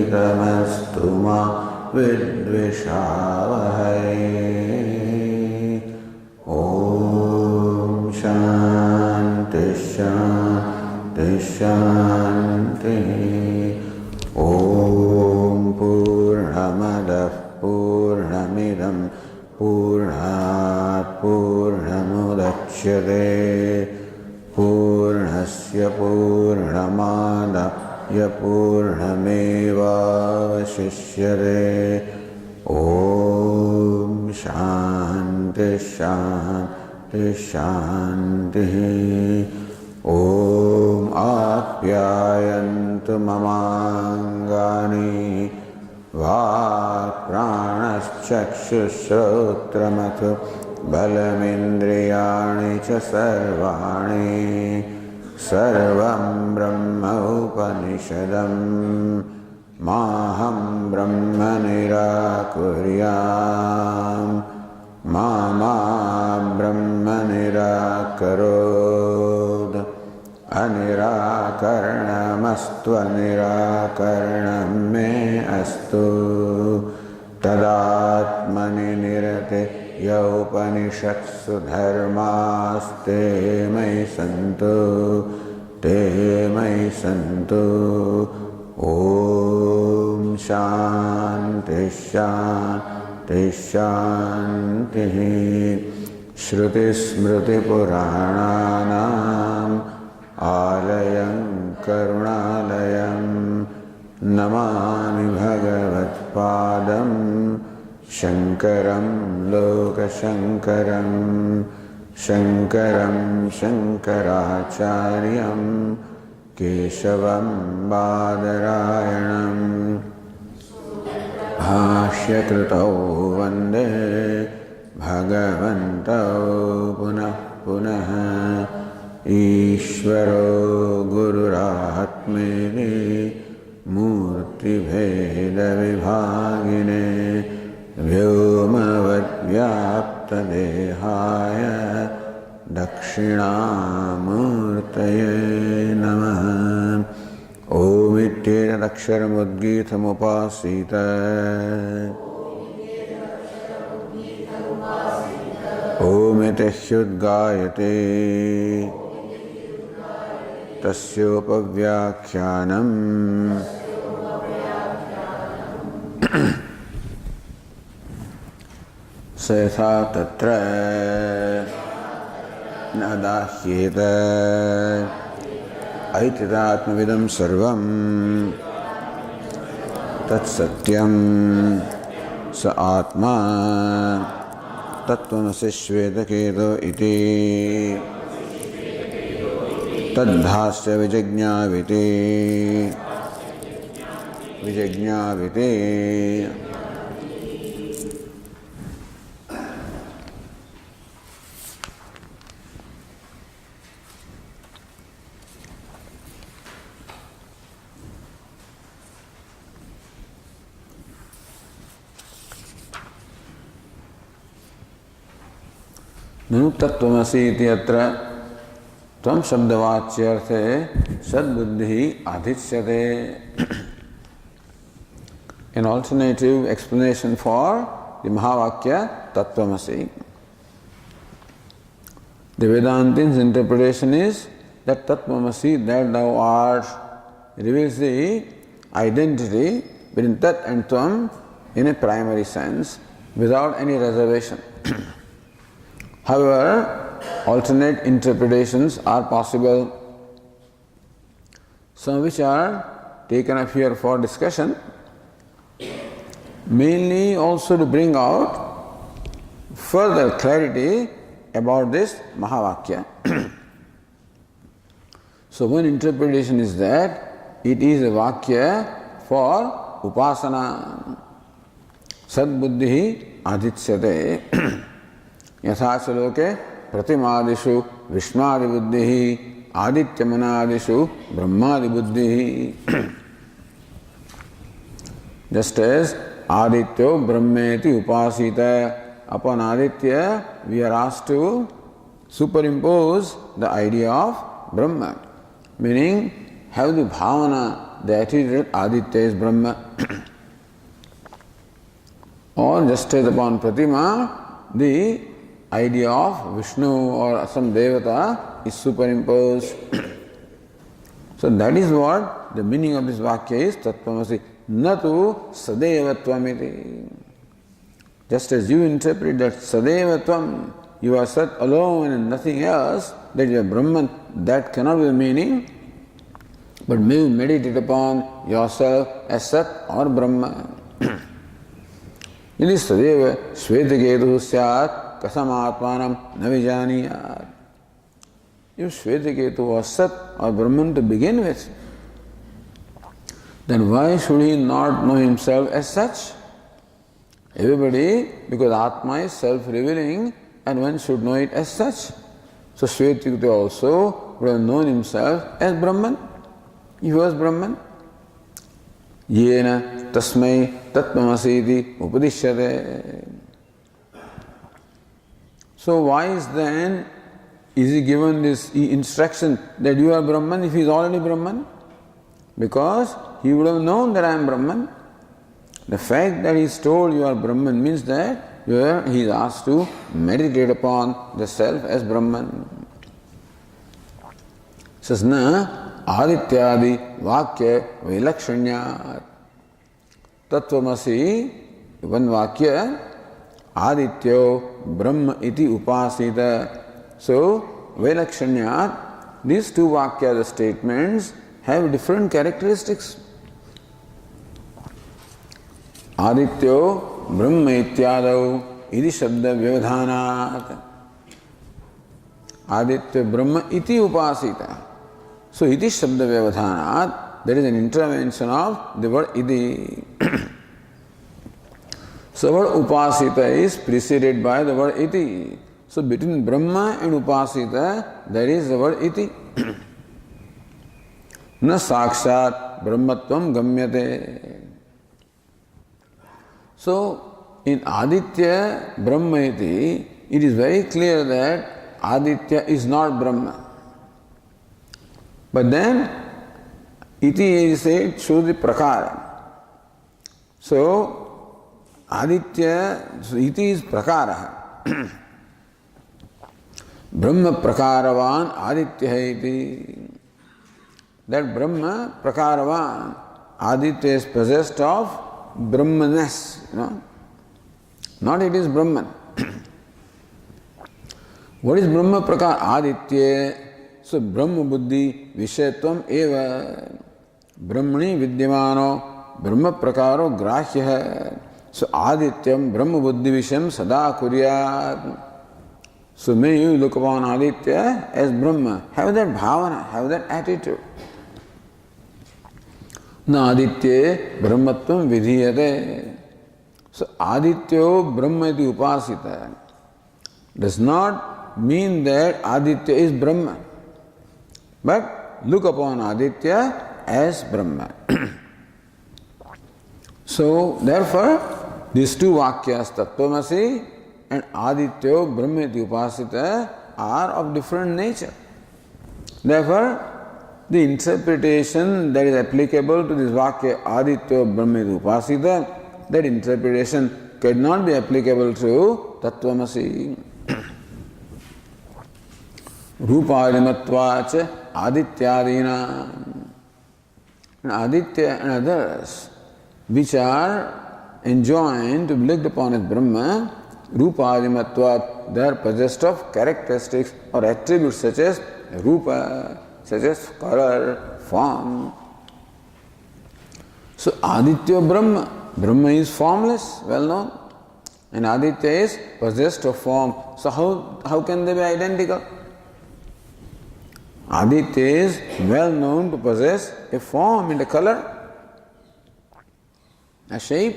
तेजस्विनावधीतमस्तु मा विद्विषावहै। ॐ शान्ति शान्ति शान्तिः। ॐ पूर्णमदः पूर्णमिदं पूर्णात् पूर्णमुदच्यते पूर्णस्य पूर्णमादाय पूर्णमेवावशिष्यते। ॐ शान्ति शान्ति शान्तिः। ॐ आप्यायन्तु ममाङ्गानि वाक्प्राणश्चक्षुश्रोत्रमथो बलमिन्द्रियाणि च सर्वाणि सर्वं ब्रह्म उपनिषदम् माहं ब्रह्म निराकुर्याम् मा ब्रह्म निराकरोत्। अनिराकरणमस्त्वनिराकरणं मे अस्तु। तदात्मनि निरते यौपनिषत्सु धर्मास्ते मयि सन्तु ते मयि सन्तु। ॐ शान्ति शान्ति शान्तिः। श्रुतिस्मृतिपुराणानाम् आलयं करुणालयं नमामि भगवत्पादं शङ्करं लोकशङ्करं शङ्करं शङ्कराचार्यं केशवं बादरायणं भाष्यकृतौ वन्दे भगवन्तौ पुनः पुनः। ईश्वरो गुरुरात्मेति मूर्तिभेदविभागिने व्योमवद्व्याप्तदेहाय दक्षिणामूर्तये नमः। ओमित्येतदक्षरमुद्गीतमुपासीत ओमिति ह्युद्गायते तस्योपव्याख्यानम् स यथा तत्र न दाह्येत ऐतिदात्मविदं सर्वं तत्सत्यं स आत्मा तत्त्वमसि श्वेतकेतो इति तद्भास्य विजिज्ञाविति विजिज्ञाविति। ननु तत्त्वमसि इति अत्र त्वं शब्दवाच्यर्थे सद्बुद्धिः आधिच्यते. An alternative explanation for the Mahavakya Tattvamasi. The Vedantin's interpretation is that Tattvamasi, that thou art, reveals the identity between Tat and Tvam in a primary sense, without any reservation. However, alternate interpretations are possible, some which are taken up here for discussion, mainly also to bring out further clarity about this Mahavakya. So one interpretation is that it is a Vakya for Upasana. Sadbuddhihi adhityate. Yatha chaloke Pratimadishu Vishmadi Buddhihi Adityamanadishu Brahmadi Buddhihi. Just as Adityo Brahmeti Upasita, upon Aditya we are asked to superimpose the idea of Brahman, meaning have the bhavana the attitude that Aditya is Brahma. Or just as upon Pratima, the idea of Vishnu or some Devata is superimposed. So that is what the meaning of this Vakya is, Tattvamasi. Natu Sadevattvamiti. Just as you interpret that Sadevatvam, you are Sat alone and nothing else, that you are Brahman, that cannot be the meaning. But may you meditate upon yourself as Sat or Brahma. It is Sadeva Shvetaketu Syat Kasam Atmanam Navijaniyat. If Shvetaketu was Sat or Brahman to begin with, then why should he not know himself as such? Everybody, because Atma is self-revealing and one should know it as such. So Shvetaketu also would have known himself as Brahman. He was Brahman. Yena tasmai tattvamasi upadishyate. So why is he given this instruction that you are Brahman if he is already Brahman? Because he would have known that I am Brahman. The fact that he is told you are Brahman means that he is asked to meditate upon the self as Brahman. Says na Adityadi Vakya Vilakshanyat. Tattvamasi, one Vakya, Adityo Brahma iti upasita. So, Vilakshanyat, these two Vakya, the statements, have different characteristics. Adityo Brahma ityadau iti shabda vyavadhanat. Aditya Brahma iti upasita. So, iti shabda vyavadhanat, there is an intervention of the word iti. So, the word upasita is preceded by the word iti. So, between Brahma and upasita, there is the word iti. Na sakshat brahmatvam gamyate. So, in Aditya Brahma iti, it is very clear that Aditya is not Brahma. But then, iti is said shows the prakara. So, Aditya, so iti is prakara. Brahma prakaravan Aditya iti. That Brahma prakaravan, Aditya is possessed of Brahmaness, Not it is Brahman. What is Brahma prakara? Aditya. So Brahma buddhi vishayatvam eva. Brahmani vidyamano Brahma prakaro grahya. So Adityam Brahma buddhi vishayam sada kuryat. So may you look upon Aditya as Brahma. Have that bhavana, have that attitude. Na Aditya Brahmatvam vidhiyate. So Adityo Brahma iti upasita does not mean that Aditya is Brahma. But look upon Aditya as Brahma. So therefore, these two Vakyas, Tattvamasi and Adityo Brahma iti upasita, are of different nature. Therefore, the interpretation that is applicable to this Vakya, Adityo Brahma iti upasita, that interpretation cannot be applicable to Tattvamasi. Rupadimatvacha Adityadina. And Aditya and others which are enjoined to be looked upon as Brahma, Rupadimatvat, they are possessed of characteristics or attributes such as Rupa, such as color, form. So Aditya Brahma, Brahma is formless, well known, and Aditya is possessed of form. So how can they be identical? Aditya is well known to possess a form and a color, a shape,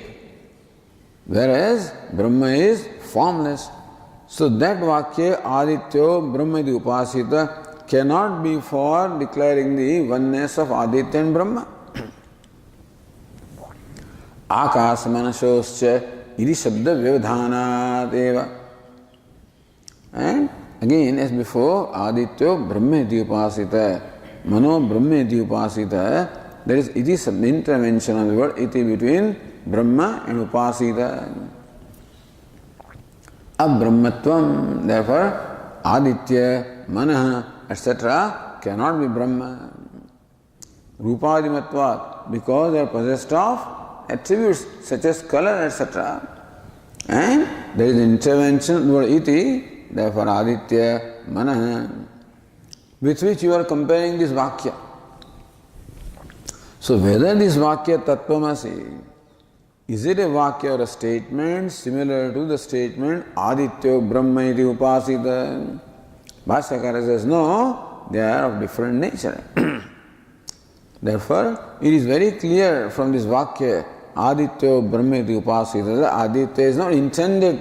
whereas Brahma is formless. So that Vakya Adityo Brahma iti upasita cannot be for declaring the oneness of Aditya and Brahma. Akas manashoscha iti shabda vyavadhanat eva. And again, as before, Adityo Brahma iti upasita, Mano Brahma iti upasita, there is iti some intervention of the word iti between Brahma and Upasita. Abrahmatvam, therefore Aditya, Manaha, etc. cannot be Brahma. Rupadimatvat, because they are possessed of attributes such as color, etc. And there is intervention of the word iti, therefore Aditya, Manaha, with which you are comparing this Vakya. So whether this Vakya Tattvamasi, is it a Vakya or a statement similar to the statement Adityo Brahma iti Upasita? Bhashyakara says no, they are of different nature. Therefore, it is very clear from this Vakya Adityo Brahma iti Upasita that Aditya is not intended.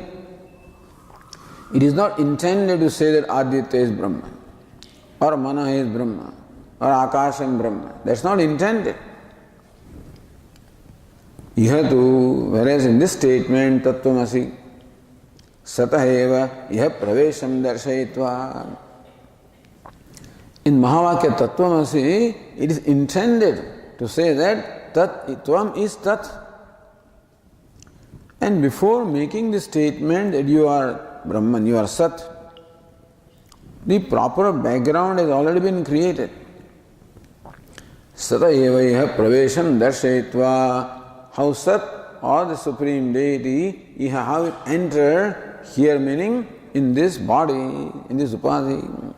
It is not intended to say that Aditya is Brahma, or Mana is Brahma, or Akasham Brahma. That's not intended. Whereas in this statement, Tattvamasi, Sataheva, Iha Pravesham Darshayitva. In Mahavakya Tattvamasi, it is intended to say that Tat Tvam is Tat. And before making the statement that you are Brahman, you are Sat, the proper background has already been created. Sataheva Iha Pravesham Darshayitva. How Sat or the Supreme Deity, Iha, how it entered here, meaning in this body, in this Upadhi.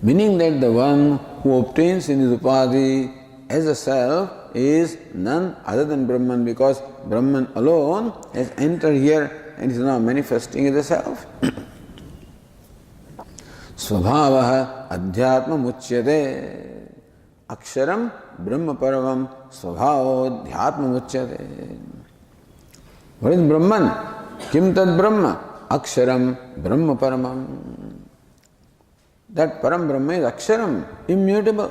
Meaning that the one who obtains in this Upadhi as a self is none other than Brahman, because Brahman alone has entered here and is now manifesting as a self. Svabhavaha Adhyatma Muchyate. Aksharam Brahma Paravam Svabhavo Dhyatma Muchyate. What is Brahman? Kim Tad Brahma? Aksharam Brahma Paramam. That Param Brahma is Aksharam, immutable.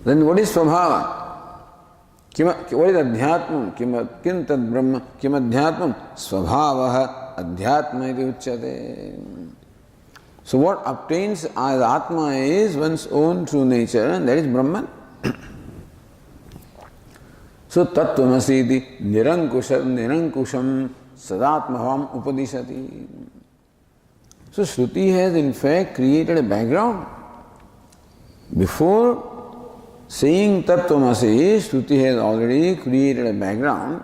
Then what is Svabhava? What is Adhyatmam? Kim Tad Brahma? Kim Adhyatmam? Svabhavaha Adhyatma iti Uchyate. So what obtains as Atma is one's own true nature, and that is Brahman. So Tattvamasi iti Nirankusham Sadatmavam Upadishati. So Shruti has in fact created a background. Before saying Tattvamasi, Shruti has already created a background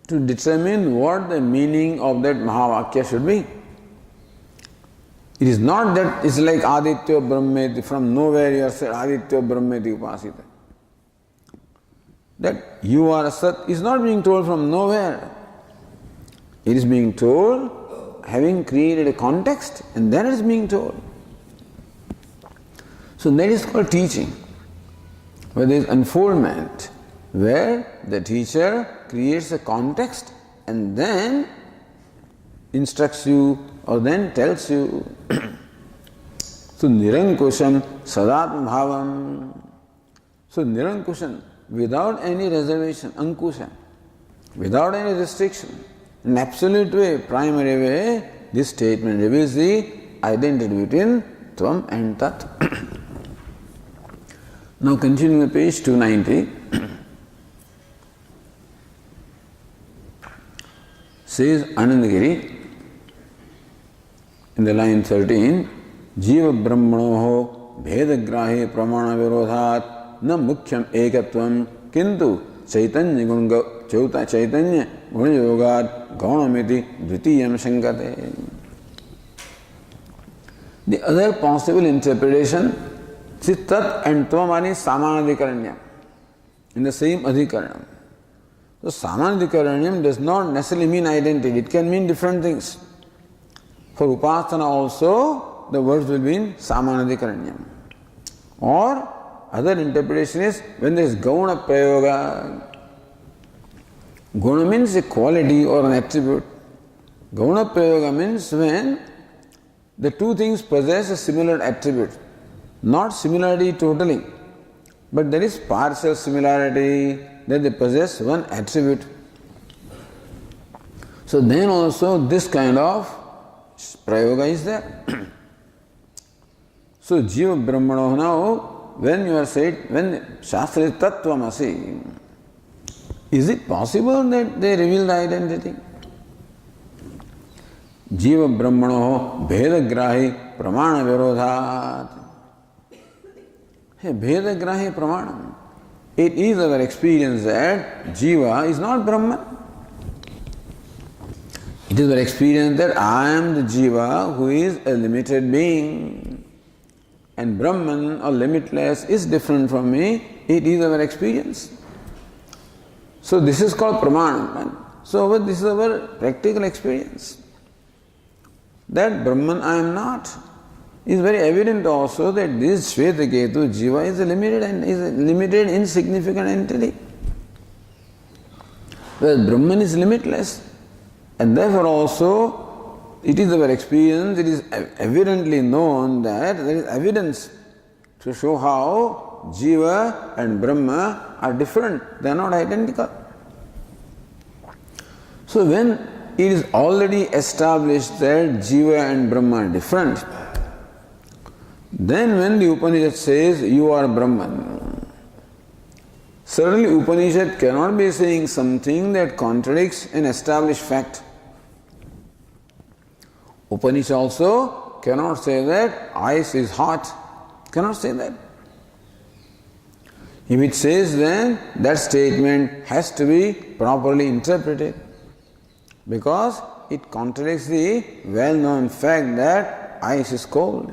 to determine what the meaning of that Mahavakya should be. It is not that it's like Aditya Brahmeti, from nowhere you are said Aditya Brahmeti Upasita. That you are a Sat is not being told from nowhere. It is being told having created a context, and then it is being told. So that is called teaching, where there is unfoldment, where the teacher creates a context and then instructs you or then tells you. So Nirankusham Sadatma Bhavam. So Nirankusham, without any reservation, Ankusha, without any restriction, in absolute way, primary way, this statement reveals the identity between Tvam and Tat. Now continuing with page 290, says Anandagiri in the line 13, Jiva Brahmanoho Bhedagrahe Pramana Virodhat Na Mukhyam Ekatvam Kintu Chaitanya Gunayogad Gaunamiti Dvitiyam Shankate. The other possible interpretation, Tat and Tvamani Samanadikaranyam, in the same Adhikaranam. So Samanadikaranyam does not necessarily mean identity, it can mean different things. For Upasana also, the words will mean Samanadikaranyam. Or other interpretation is when there is Gauna Prayoga. Guna means a quality or an attribute. Gauna Prayoga means when the two things possess a similar attribute. Not similarity totally, but there is partial similarity, that they possess one attribute. So then also this kind of prayoga is there. So Jiva Brahmano, now when you are said, when Shastra is Tattvamasi, is it possible that they reveal the identity? Jiva Brahmano Bhedagrahi Pramana Virodhat. Hey, Bhedagrahi Pramanam. It is our experience that Jiva is not Brahman. It is our experience that I am the Jiva who is a limited being. And Brahman or limitless is different from me. It is our experience. So this is called Pramanam. So this is our practical experience. That Brahman I am not. It is very evident also that this Shvetaketu Jiva is a limited, insignificant entity. Whereas Brahman is limitless. And therefore also it is our experience, it is evidently known that there is evidence to show how Jiva and Brahma are different. They are not identical. So when it is already established that Jiva and Brahma are different, then when the Upanishad says you are Brahman, certainly Upanishad cannot be saying something that contradicts an established fact. Upanishad also cannot say that ice is hot. Cannot say that. If it says, then that statement has to be properly interpreted, because it contradicts the well-known fact that ice is cold.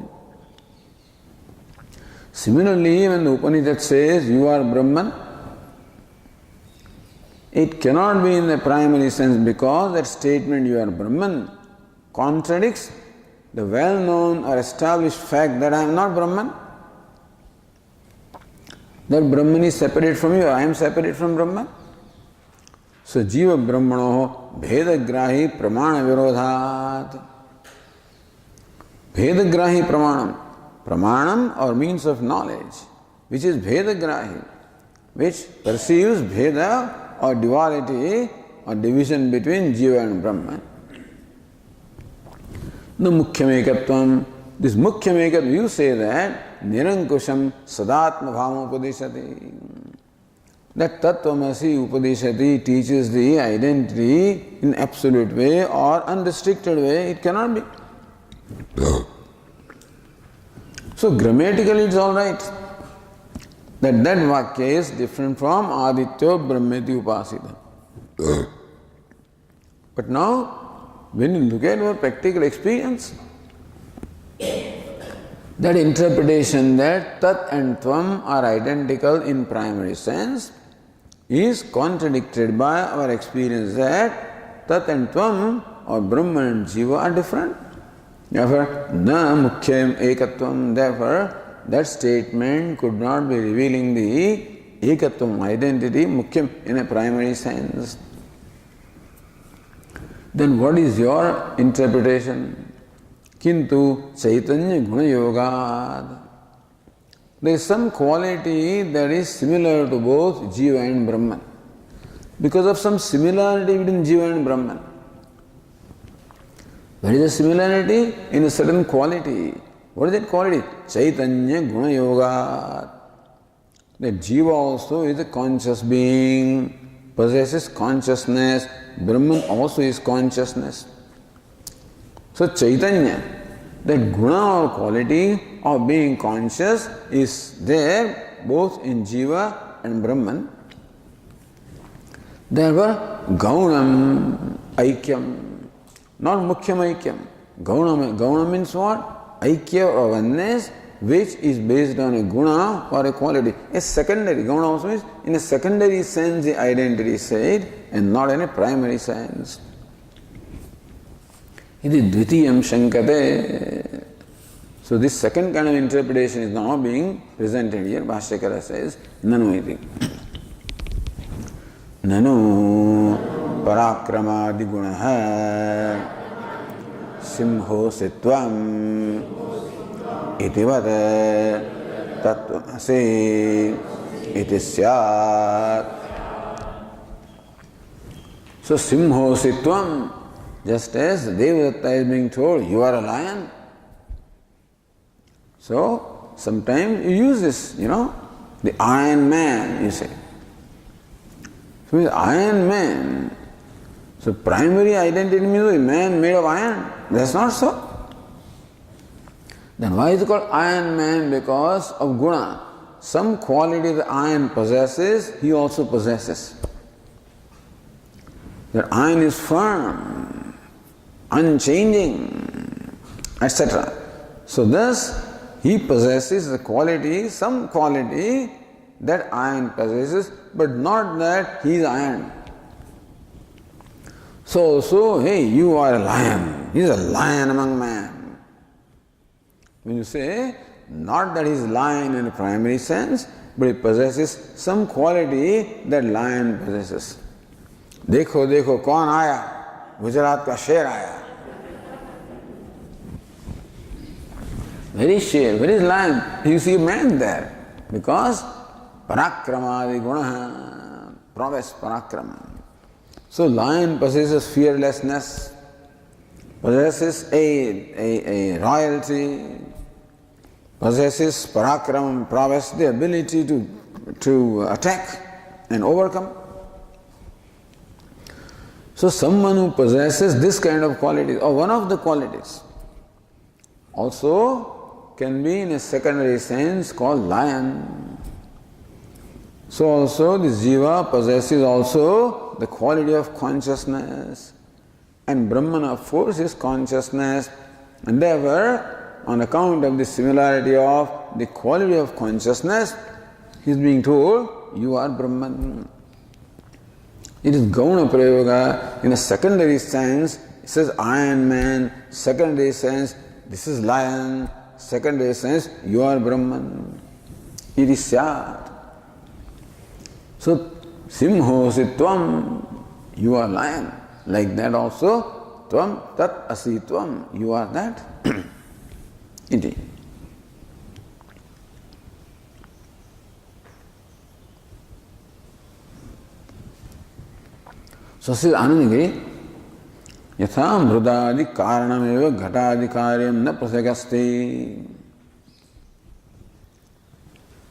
Similarly, when the Upanishad says you are Brahman, it cannot be in the primary sense, because that statement you are Brahman contradicts the well-known or established fact that I am not Brahman. That Brahman is separate from you, or I am separate from Brahman. So Jiva Brahmano Bhedagrahi Pramana Virodhat. Bhedagrahi Pramanam. Pramanam or means of knowledge, which is Bhedagrahi, which perceives Bheda or duality or division between Jiva and Brahman. The Mukhyamekatvam, this Mukhyamekatvam, you say that Nirankusham Sadatma Bhama Upadeshati. That Tattvamasi Upadeshati teaches the identity in absolute way or unrestricted way. It cannot be. So grammatically it's all right. That Vakya is different from Adityo Brahmeti Upasita. But now, when you look at our practical experience, that interpretation that Tat and Tvam are identical in primary sense is contradicted by our experience that Tat and Tvam or Brahman and Jiva are different. Therefore, na mukhyam ekatvam, therefore that statement could not be revealing the ekatvam identity, mukhyam in a primary sense. Then what is your interpretation? Kintu Chaitanya Guna Yogad. There is some quality that is similar to both Jiva and Brahman. Because of some similarity between Jiva and Brahman. There is a similarity in a certain quality. What is that quality? Chaitanya Guna Yogad. That Jiva also is a conscious being, possesses consciousness. Brahman also is consciousness. So Chaitanya, that guna or quality of being conscious is there both in Jiva and Brahman. Therefore, Gaunam Aikyam, not Mukhyam Aikyam. Gaunam means what? Aikya or oneness, which is based on a guna or a quality. A secondary, Gauna also means in a secondary sense the identity is said and not in a primary sense. Iti dvitiyam shankate. So this second kind of interpretation is now being presented here. Bhashyakara says, Nanu iti. Nanu parakrama digunaha simho sitvam itivat tattvamasi iti syat. So simho sitvam, just as Devadatta is being told, you are a lion. So sometimes you use this, the Iron Man, you say. So the Iron Man. So primary identity means a man made of iron. That's not so. Then why is it called Iron Man? Because of guna. Some quality the iron possesses, he also possesses. That iron is firm, unchanging, etc. So thus, he possesses the quality, some quality that iron possesses, but not that he is iron. So, hey, you are a lion. He is a lion among men. When you say, not that he is lion in a primary sense, but he possesses some quality that lion possesses. देखो देखो कौन आया, गुजरात का शेर आया. Where is शेर? Where is lion? You see a man there. Because parakrama guna, prowess parakrama. So lion possesses fearlessness, possesses a royalty, possesses parakram, prowess, the ability to attack and overcome. So someone who possesses this kind of qualities, or one of the qualities, also can be in a secondary sense called lion. So also this jiva possesses also the quality of consciousness, and Brahman of course is consciousness, and therefore on account of the similarity of the quality of consciousness, he is being told, you are Brahman. It is Gauna Prayoga in a secondary sense. It says Iron Man, secondary sense, this is lion, secondary sense, you are Brahman. It is Syat. So, Simhosi Tvam, you are lion. Like that also, Tvam Tat Asi Tvam, you are that. Iti. So says Anandagiri, Yatha mrudadi karanameva ghatadi karyam na prasagasti.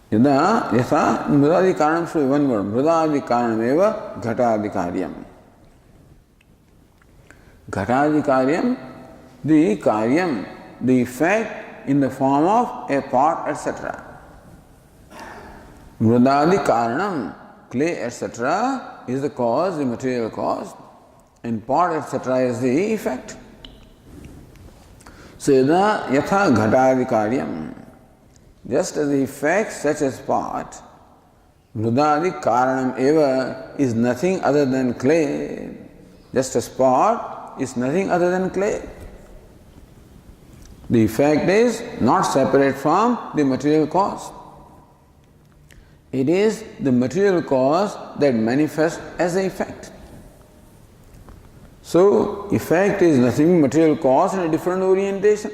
Yatha mrudadi karanam should be one word. Mrudadi karanameva ghatadi karyam. Ghatadi karyam, the karyam, the effect in the form of a pot, etc. Mrudadi karanam, clay, etc. is the cause, the material cause, and pot, etc. is the effect. So, yatha ghatadi karyam, just as the effect such as pot, mrudadi karanam eva is nothing other than clay, just as pot is nothing other than clay. The effect is not separate from the material cause. It is the material cause that manifests as the effect. So, effect is nothing but material cause in a different orientation.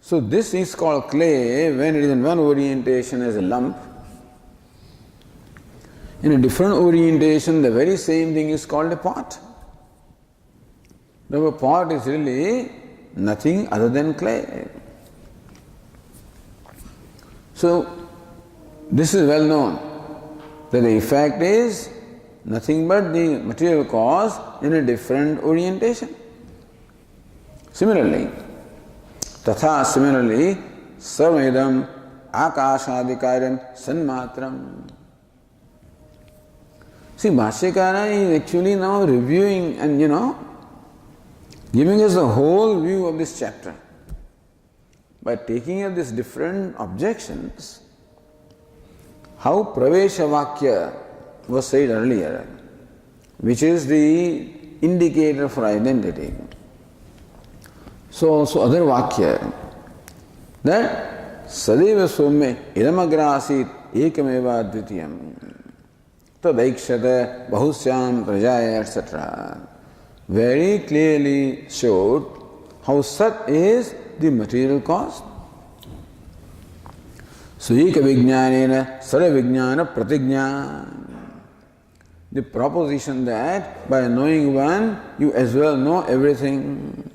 So, this is called clay when it is in one orientation as a lump. In a different orientation, the very same thing is called a pot. The pot is really nothing other than clay. So, this is well known that the effect is nothing but the material cause in a different orientation. Similarly, sarvaidam akashadikaryam sanmatram. See, Bhashyakara is actually now reviewing and giving us the whole view of this chapter. By taking up these different objections, how Pravesha Vakya was said earlier, which is the indicator for identity. So also other Vakya, that Sadeva Somme Idamagrasit Ekameva Dvitiyam Tadaikshata Bahusyam Prajaya, etc. very clearly showed how Sat is the material cause. Suika Vijnanena Saravijnana Pratigna. The proposition that by knowing one, you as well know everything.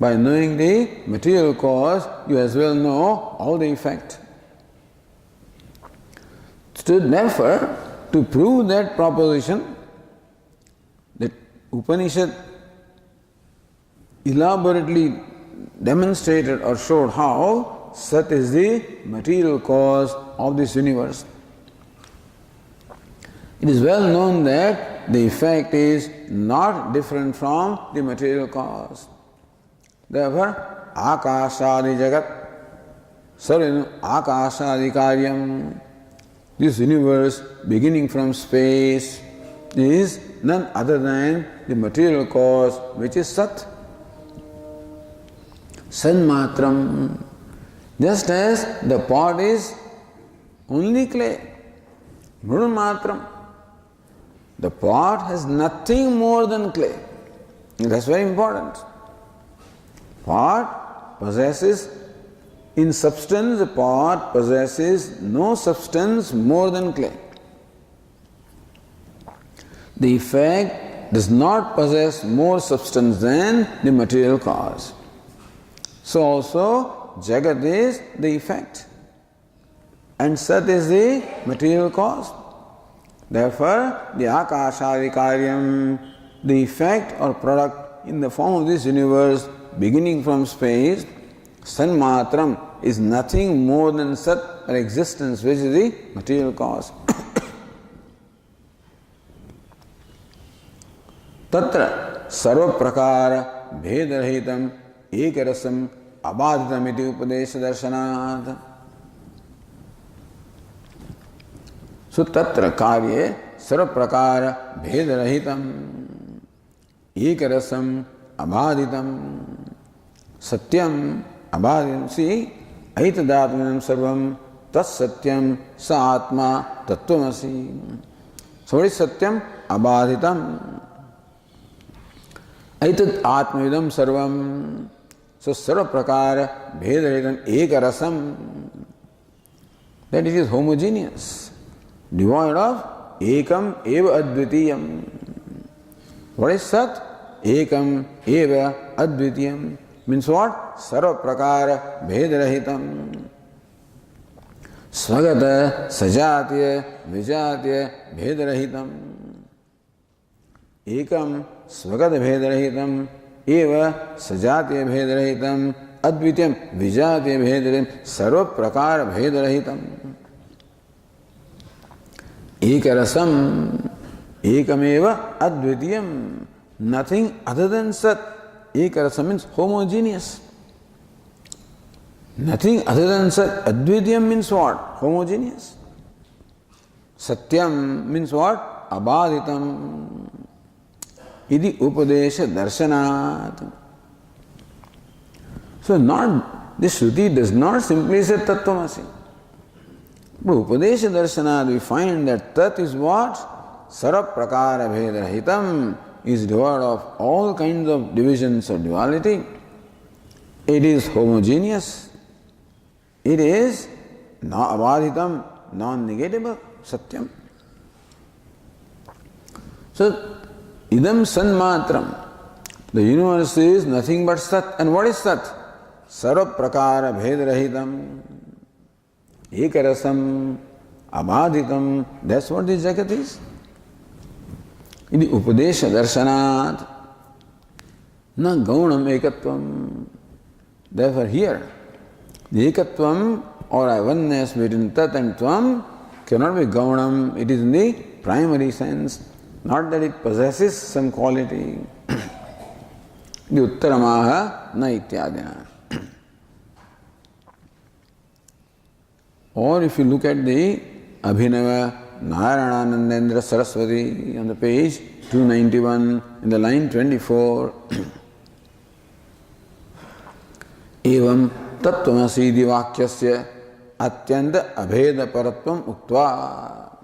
by knowing the material cause, you as well know all the effect. So therefore, to prove that proposition, that Upanishad elaborately demonstrated or showed how Sat is the material cause of this universe. It is well known that the effect is not different from the material cause. Therefore, Akashadi Jagat, Sarvenu Akashadi Karyam, this universe beginning from space is none other than the material cause, which is Sat. Sanmatram, just as the pot is only clay, Mrumatram. The pot has nothing more than clay. That's very important. Pot possesses, in substance, the pot possesses no substance more than clay. The effect does not possess more substance than the material cause. So also, Jagat is the effect and Sat is the material cause. Therefore, the Akashadi Karyam, the effect or product in the form of this universe beginning from space, Sanmatram, is nothing more than Sat or existence, which is the material cause. Tatra sarva prakara bhedarahitam ekarasam abaditam iti upadesha darshanat. So tatra karye sarva prakara bhedarahitam ekarasam abaditam satyam abaditam. See, aitadatmanam sarvam tas satyam sa atma tattvamasi. So what is satyam? Abaditam. Aitat atmavidam sarvam. So sarva prakara bhedarahitam ekarasam. That it is homogeneous, devoid of ekam eva advitiyam. What is Sat? Ekam eva advitiyam. Means what? Sarva prakara bhedarahitam. Svagata sajatya vijatya bhedarahitam. Ekam svagata bhedarahitam eva sajatya bhedarahitam advitiyam vijatya bhedarahitam sarva prakara bhedarahitam. Ekarasam ekameva advitiyam. Nothing other than Sat. Ekarasam means homogeneous. Nothing other than Sat. Advitiyam means what? Homogeneous. Satyam means what? Abaditam. Idi upadesha darshanat. So not, this Shruti does not simply say Tattvamasi. But upadesha darshanat we find that Tat is what? Sarva prakara bhedarahitam, is devoid of all kinds of divisions or duality. It is homogeneous. It is abaditam, non-negatable, satyam. So, idam sanmatram. The universe is nothing but Sat. And what is Sat? Sarva prakara bhedarahitam, ekarasam, abaditam. That's what this Jagat is. In the Upadesha Darshanat, na gaunam ekatvam. Therefore here, the ekatvam or oneness between Tat and Tvam cannot be gaunam. It is in the primary sense, not that it possesses some quality. The uttaramaha na ityadina. Or if you look at the Abhinava Narayananandendra Saraswati on the page 291 in the line 24. Evam tattvamasi iti vakyasya atyanta abheda paratvam uktva.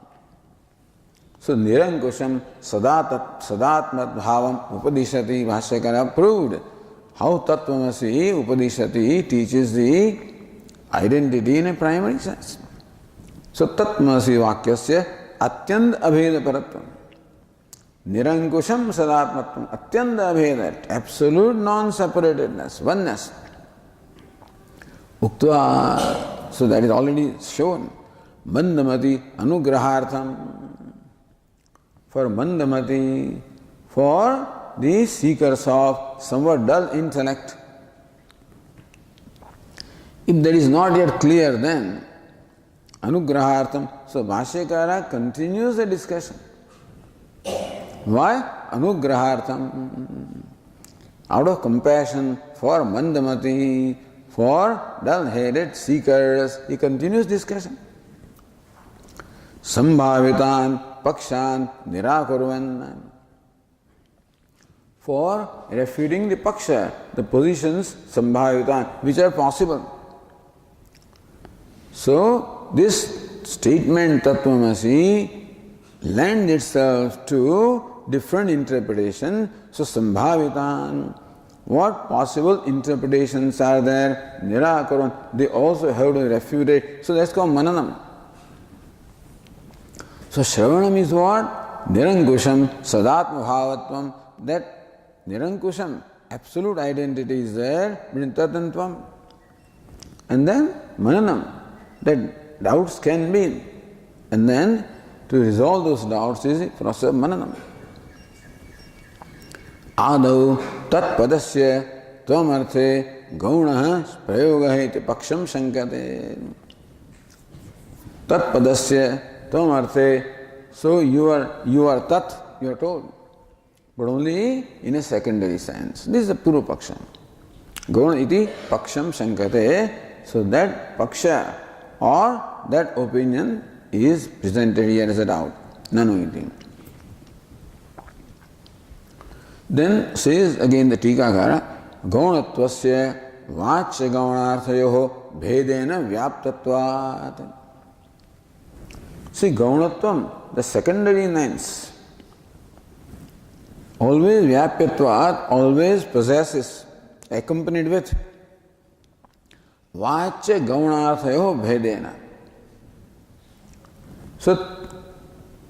So nirankusham sadatmat bhavam upadishati. Bhashyakara proved how tattvamasi upadishati teaches the identity in a primary sense. So tattvamasi vakyasya atyant abheda paratvam. Nirankusham sadatmatvam, atyanta abheda, absolute non-separatedness, oneness. Uktva, so that is already shown. Mandamati anugrahartham. For Mandamati, for the seekers of somewhat dull intellect. If that is not yet clear, then anugrahartham. So Bhashyakara continues the discussion. Why? Anugrahartham. Out of compassion for Mandamati, for dull-headed seekers, he continues discussion. Sambhavitan pakshan nirakurvan. For refuting the paksha, the positions sambhavitan, which are possible. So, this statement Tattvamasi lends itself to different interpretation. So, sambhavitan, what possible interpretations are there? Nirakuran, they also have to refute it. So, that's called mananam. So, Shravanam is what? Nirankusham sadatma bhavatvam. That Nirankusham, absolute identity is there between Tat and Tvam. And then Mananam, that doubts can be. And then to resolve those doubts is the process of Mananam. Adau tat padasya tvam arthe gaunah prayoga iti paksham shankate. Tat padasya tvam arthe. So you are tat, you are told, but only in a secondary sense. This is the Purva Paksha. Gauna iti paksham shankate. So that paksha or that opinion is presented here as a doubt. Nanu iti. Then says again the Tikakara, Gaunatvasya vachya gaunarthayoho bhedena vyaptatvat. See, Gaunatvam, the secondary names, always vyapyatvat, always possesses, accompanied with vachya gaunarthayoho bhedena. So,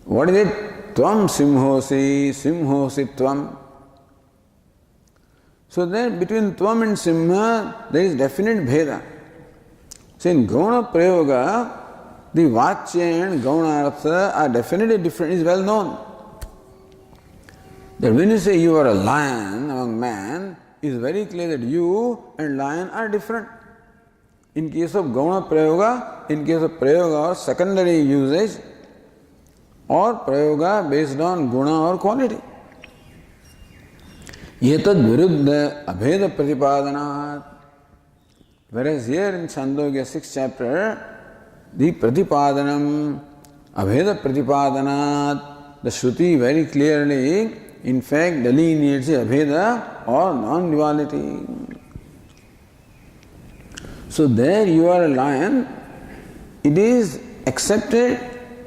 what is it? Tvam simhosi, simhosi tvam. So then between Tvam and Simha there is definite bheda. So in Gauna Prayoga, the Vachya and Gaunartha are definitely different, is well known. That when you say you are a lion among men, it is very clear that you and lion are different. In case of Gauna Prayoga, in case of Prayoga or secondary usage, or Prayoga based on Guna or quality. Yetad viruddha abheda pratipadanat. Whereas here in Chhandogya 6th chapter, the pratipadanam, abheda pratipadanat, the Shruti very clearly, in fact, delineates the abheda or non-duality. So there you are a lion, it is accepted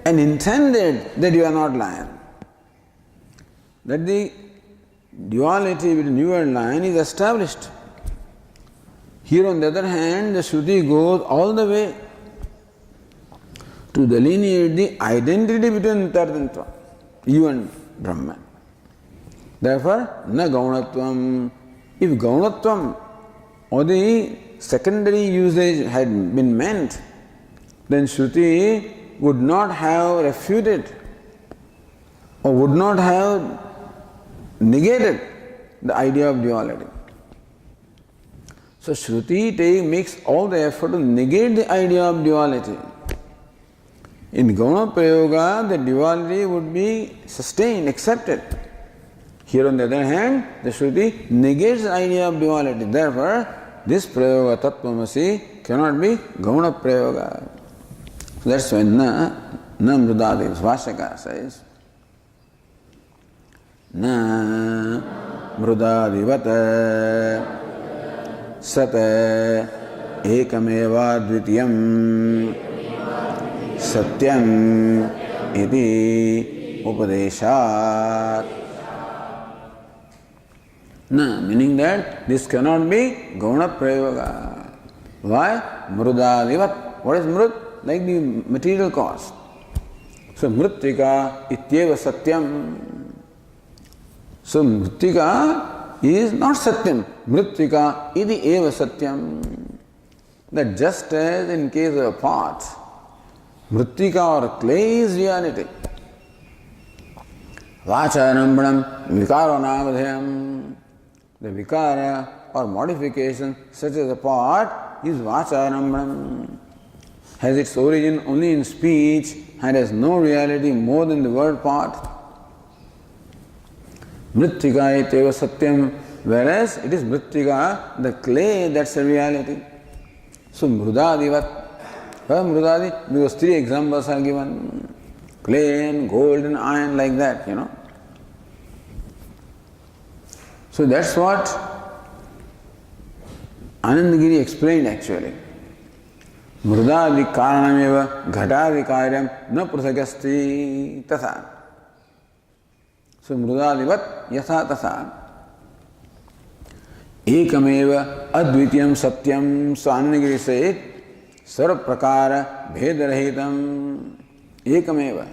and intended that you are not lion. That the duality between you and lion is established. Here on the other hand, the Shruti goes all the way to delineate the identity between Tat and Tvam, you and Brahman. Therefore, na gaunatvam. If gaunatvam or the secondary usage had been meant, then Shruti would not have refuted or would not have negated the idea of duality. So Shruti makes all the effort to negate the idea of duality. In Gauna Prayoga, the duality would be sustained, accepted. Here on the other hand, the Shruti negates the idea of duality. Therefore, this Prayoga Tattvamasi cannot be Gauna Prayoga. So that's why na mrudadi, Svashaka says, na mrudadivata sata ekameva dvitiyam satyam iti upadeshat. Na, meaning that this cannot be Gauna Prayoga. Why? Mrudadivat. What is mrud? Like the material cause. So mritika ityeva satyam. So mrittika is not satyam. Mrittika idi eva satyam. That just as in case of a pot, mrittika or clay is reality. Vacharambhanam vikaro navadhyam. The vikara or modification such as a pot is vacharambhanam. Has its origin only in speech and has no reality more than the word pot. Mrittika iteva satyam, whereas it is mrittika, the clay, that's a reality. So mrudadivat. Why mrudadi? Because three examples are given. Clay and gold and iron, like that, So that's what Anandagiri explained actually. Mrudadi karanameva ghatadi karyam na prasagasti tatha. So mrudadivat yatha tatha. Ekameva advitiyam satyam. So Anandagiri said, sarva prakara bhedarahitam. Ekameva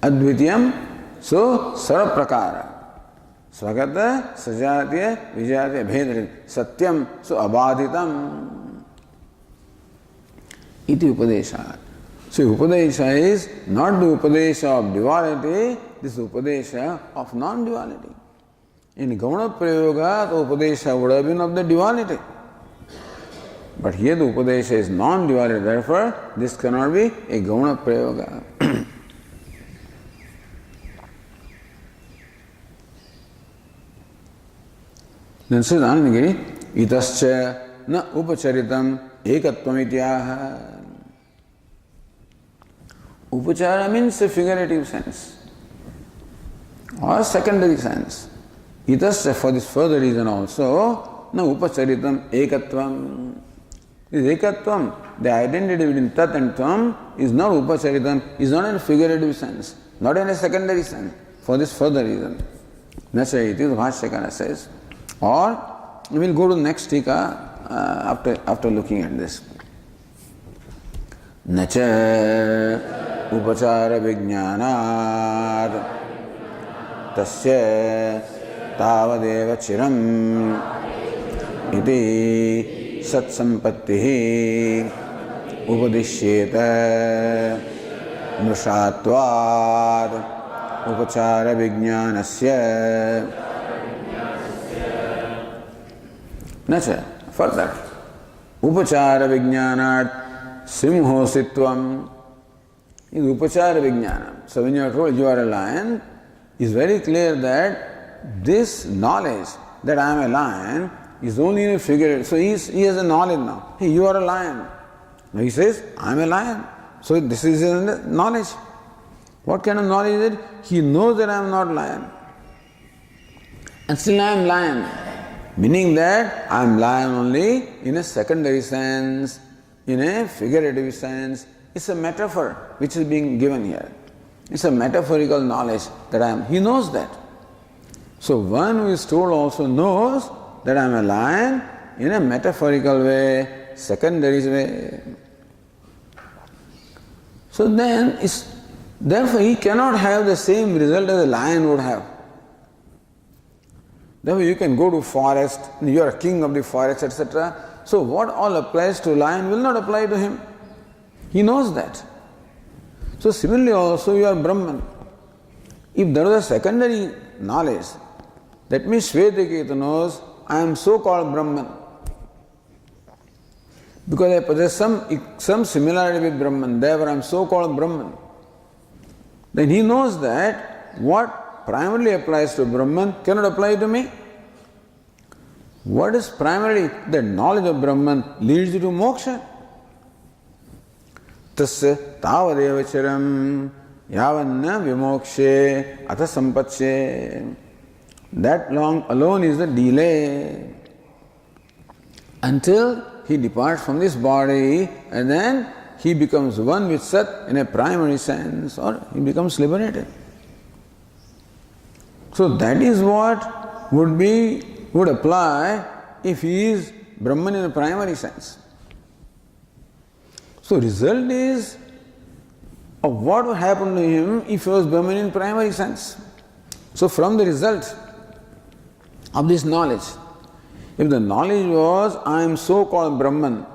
advitiyam. So sarva prakara. Svagata, sajatiya, vijatiya, bhedarahitam. Satyam, so abadhitam. Iti upadesha. So upadesha is not the upadesha of duality, this is upadesha of non-duality. In Gauna Prayoga, the upadesha would have been of the duality. But here the upadesha is non-duality, therefore this cannot be a Gauna Prayoga. Then says Anandagiri, itascha na upacharitam ekatvam ityaha. Upachara means a figurative sense or secondary sense. Itascha, for this further reason also, na upacharitam ekatvam. This ekatvam, the identity between tat and tvam, is not upacharitam, is not in a figurative sense, not in a secondary sense, for this further reason. Nacha iti, the Bhashyakara says. Or we will go to the next tika after looking at this. Nacha upachara vijnanad tasya tavadeva chiram iti satsampattihi upadishyeta nushatvad upachara vijnanasya. Nacha, further, upachara vijnanat simhositvam is upachara vijnanam. So when you are told you are a lion, it's very clear that this knowledge that I am a lion is only in a figure. So he has a knowledge now. Hey, you are a lion. Now he says, I am a lion. So this is his knowledge. What kind of knowledge is it? He knows that I am not lion. And still I am lion. Meaning that I am lion only in a secondary sense, in a figurative sense. It's a metaphor which is being given here. It's a metaphorical knowledge that I am. He knows that. So one who is told also knows that I am a lion in a metaphorical way, secondary way. So then, therefore he cannot have the same result as a lion would have. Therefore you can go to forest, you are king of the forest, etc. So what all applies to lion will not apply to him. He knows that. So similarly also you are Brahman. If there was a secondary knowledge, that means Shvetaketa knows I am so-called Brahman. Because I possess some similarity with Brahman, therefore I am so-called Brahman. Then he knows that what primarily applies to Brahman cannot apply to me. What is primarily the knowledge of Brahman leads you to moksha. Tasya tavadeva chiram yavanna vimokshe atha sampatshe. That long alone is the delay until he departs from this body and then he becomes one with Sat in a primary sense, or he becomes liberated. So that is what would apply if he is Brahman in a primary sense. So result is of what would happen to him if he was Brahman in primary sense. So from the result of this knowledge, if the knowledge was, I am so-called Brahman,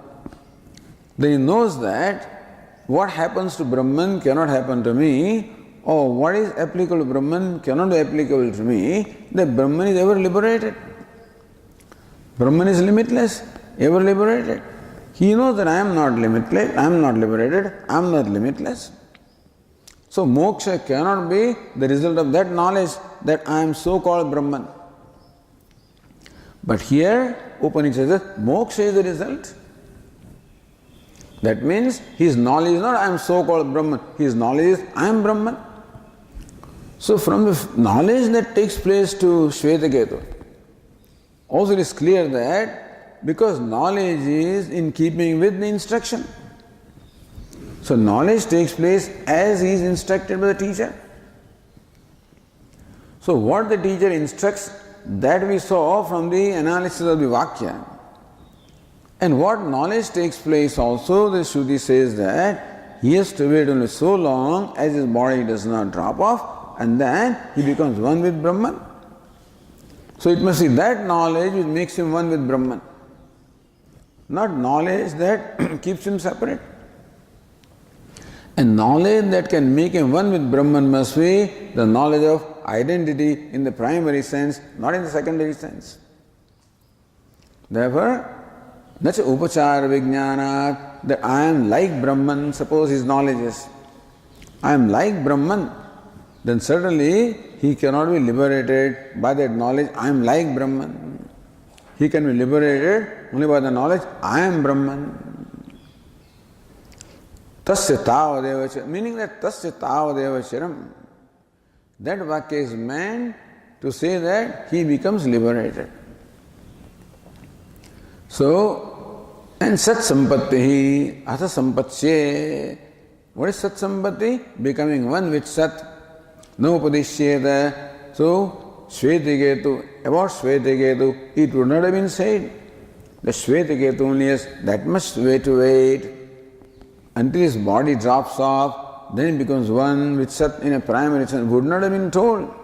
then he knows that what happens to Brahman cannot happen to me, or what is applicable to Brahman cannot be applicable to me, that Brahman is ever liberated. Brahman is limitless, ever liberated. He knows that I am not limitless, I am not liberated, I am not limitless. So moksha cannot be the result of that knowledge that I am so-called Brahman. But here, Upanishad says, moksha is the result. That means his knowledge is not I am so-called Brahman, his knowledge is I am Brahman. So from the knowledge that takes place to Shvetaketu, also it is clear that because knowledge is in keeping with the instruction. So knowledge takes place as he is instructed by the teacher. So what the teacher instructs, that we saw from the analysis of the Vakya. And what knowledge takes place also, the Shruti says that he has to wait only so long as his body does not drop off, and then he becomes one with Brahman. So it must be that knowledge which makes him one with Brahman, not knowledge that keeps him separate. And knowledge that can make him one with Brahman must be the knowledge of identity in the primary sense, not in the secondary sense. Therefore, that's upachara vijnana, that I am like Brahman. Suppose his knowledge is, I am like Brahman, then certainly he cannot be liberated by that knowledge, I am like Brahman. He can be liberated only by the knowledge, I am Brahman. Tasya tavadeva, meaning that tasya tavadeva chiram. That vakya is meant to say that he becomes liberated. So, and sat sampatti, atha sampatsye. What is sat sampatti? Becoming one with sat. No upadishyeta. So, Shvetaketu, about Shvetaketu, it would not have been said. The Shvetaketu only has that much way to wait until his body drops off, then it becomes one with Sat in a primary sense. Would not have been told.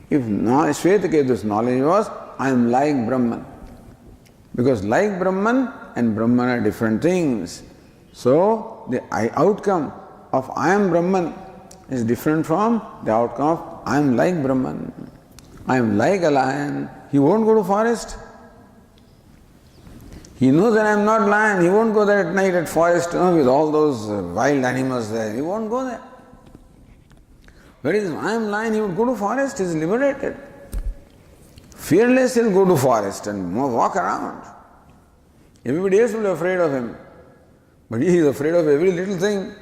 If Shvetaketu's knowledge was, I am like Brahman. Because like Brahman and Brahman are different things. So, the outcome of I am Brahman is different from the outcome of I am like Brahman. I am like a lion. He won't go to forest. He knows that I am not lion. He won't go there at night at forest with all those wild animals there. He won't go there. Whereas I am lion, he would go to forest. He is liberated. Fearless, he will go to forest and walk around. Everybody else will be afraid of him. But he is afraid of every little thing.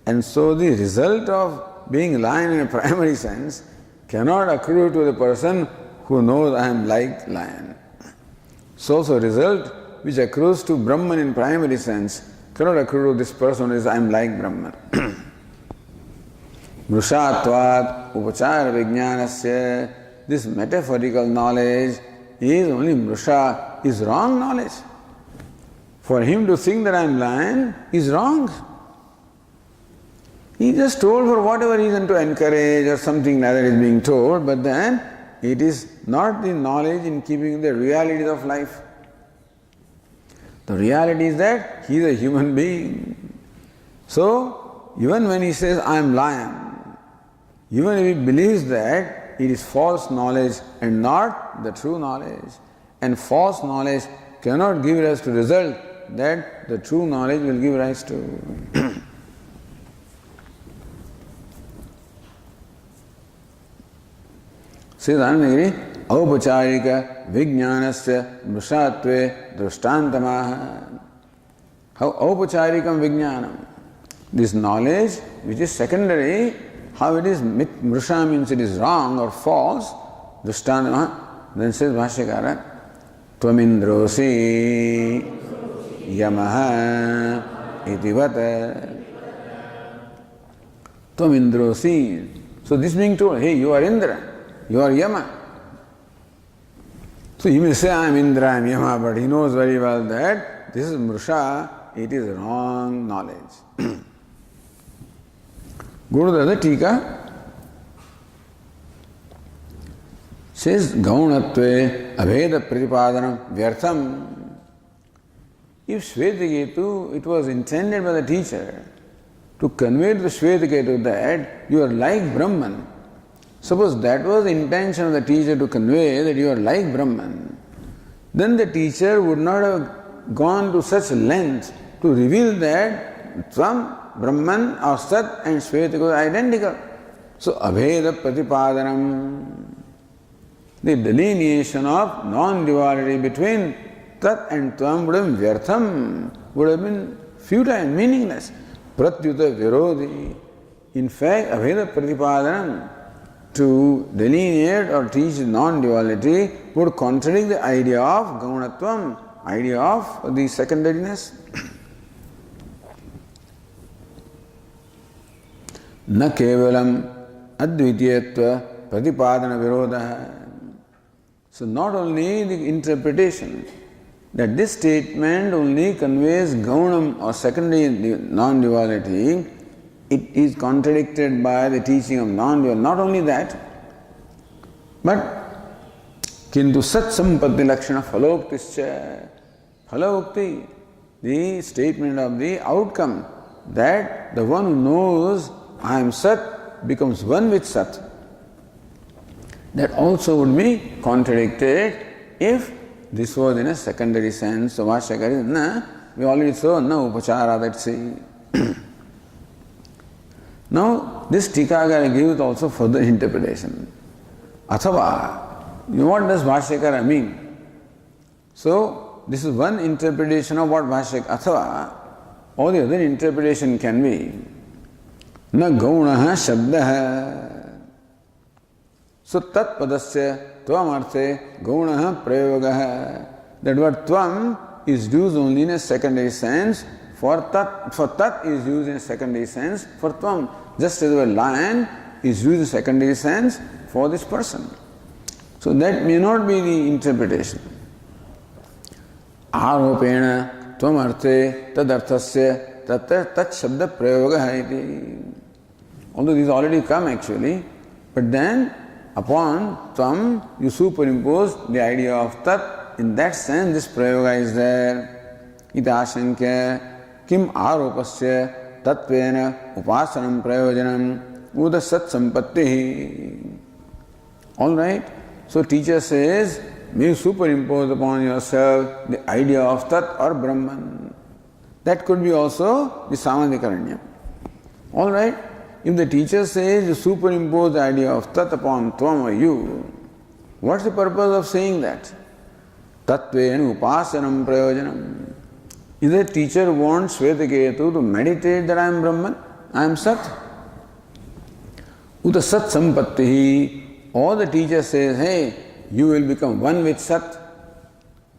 And so the result of being lion in a primary sense cannot accrue to the person who knows I am like lion. So result which accrues to Brahman in primary sense cannot accrue to this person is I am like Brahman. Mrushatvat upachara vijnanasya. This metaphorical knowledge is only mrusha, is wrong knowledge. For him to think that I am lion is wrong. He just told for whatever reason to encourage or something like that is being told, but then it is not the knowledge in keeping the realities of life. The reality is that he is a human being. So, even when he says, I am lion, even if he believes that, it is false knowledge and not the true knowledge. And false knowledge cannot give rise to result that the true knowledge will give rise to. Says Anandagiri, Aupacharika Vijnanasya Mrushatve Drushtantamaha. How Aupacharikam Vijnanam? This knowledge which is secondary, how it is Mrusha means it is wrong or false, Drushtantamaha. Then says Bhashyakara, Tvamindrosi Yamaha Itivata. Tvamindrosi. So this being told, hey, you are Indra. You are Yama. So he may say, I am Indra, I am Yama, but he knows very well that this is Mrusha, it is wrong knowledge. Go to the other Tika. says Gaunatve Abheda Pratipadanam Vyartham. If Shvetaketu, it was intended by the teacher to convey to the Shvetaketu that you are like Brahman. Suppose that was the intention of the teacher to convey that you are like Brahman, then the teacher would not have gone to such length to reveal that Tvam, Brahman or Sat and Shvetaketu are identical. So Abheda Pratipadanam, the delineation of non-duality between Tat and Tvam would have been Vyartham, would have been futile, meaningless. Pratyuta Virodhi. In fact, Abheda Pratipadanam, to delineate or teach non-duality, would contradict the idea of Gaunatvam, idea of the secondariness. Na kevalam advitiyatva pratipadana virodha. So not only the interpretation that this statement only conveys Gaunam or secondary non-duality, it is contradicted by the teaching of non-duality. Not only that, but kintu sat sampatti lakshana phaloktischa. Phalokti, the statement of the outcome, that the one who knows I am Sat becomes one with Sat. That also would be contradicted if this was in a secondary sense. So Bhashyakara is, na, we already saw, na upachara, let's see. Now, this Tikagara gives also further interpretation. Athava, what does Bhashyakara mean? So, this is one interpretation of what Bhashyakara, Athava, or the other interpretation can be, na gaunaha shabdaha. So, tat padasya tvam arthe gaunaha prayogaha. That word tvam is used only in a secondary sense. For tat is used in a secondary sense for tvam. Just as the word lion is used in a secondary sense for this person. So that may not be the interpretation. Aropena tvam arte tad arthasya tat shabda prayogaha iti. Although these already come actually, but then upon tvam you superimpose the idea of tat. In that sense this prayoga is there. Ita ashankya Kim aropasya tatvena upasanam prayojanam uda sat sampatti. Alright, so teacher says, may you superimpose upon yourself the idea of Tat or Brahman. That could be also the Samadhikaranya. Alright, if the teacher says you superimpose the idea of Tat upon Tvam or you, what's the purpose of saying that? Tatvena upasanam prayojanam. If the teacher wants Shvetaketu to meditate that I am Brahman, I am Sat. Uta Sat Sampatti, or the teacher says, hey, you will become one with Sat.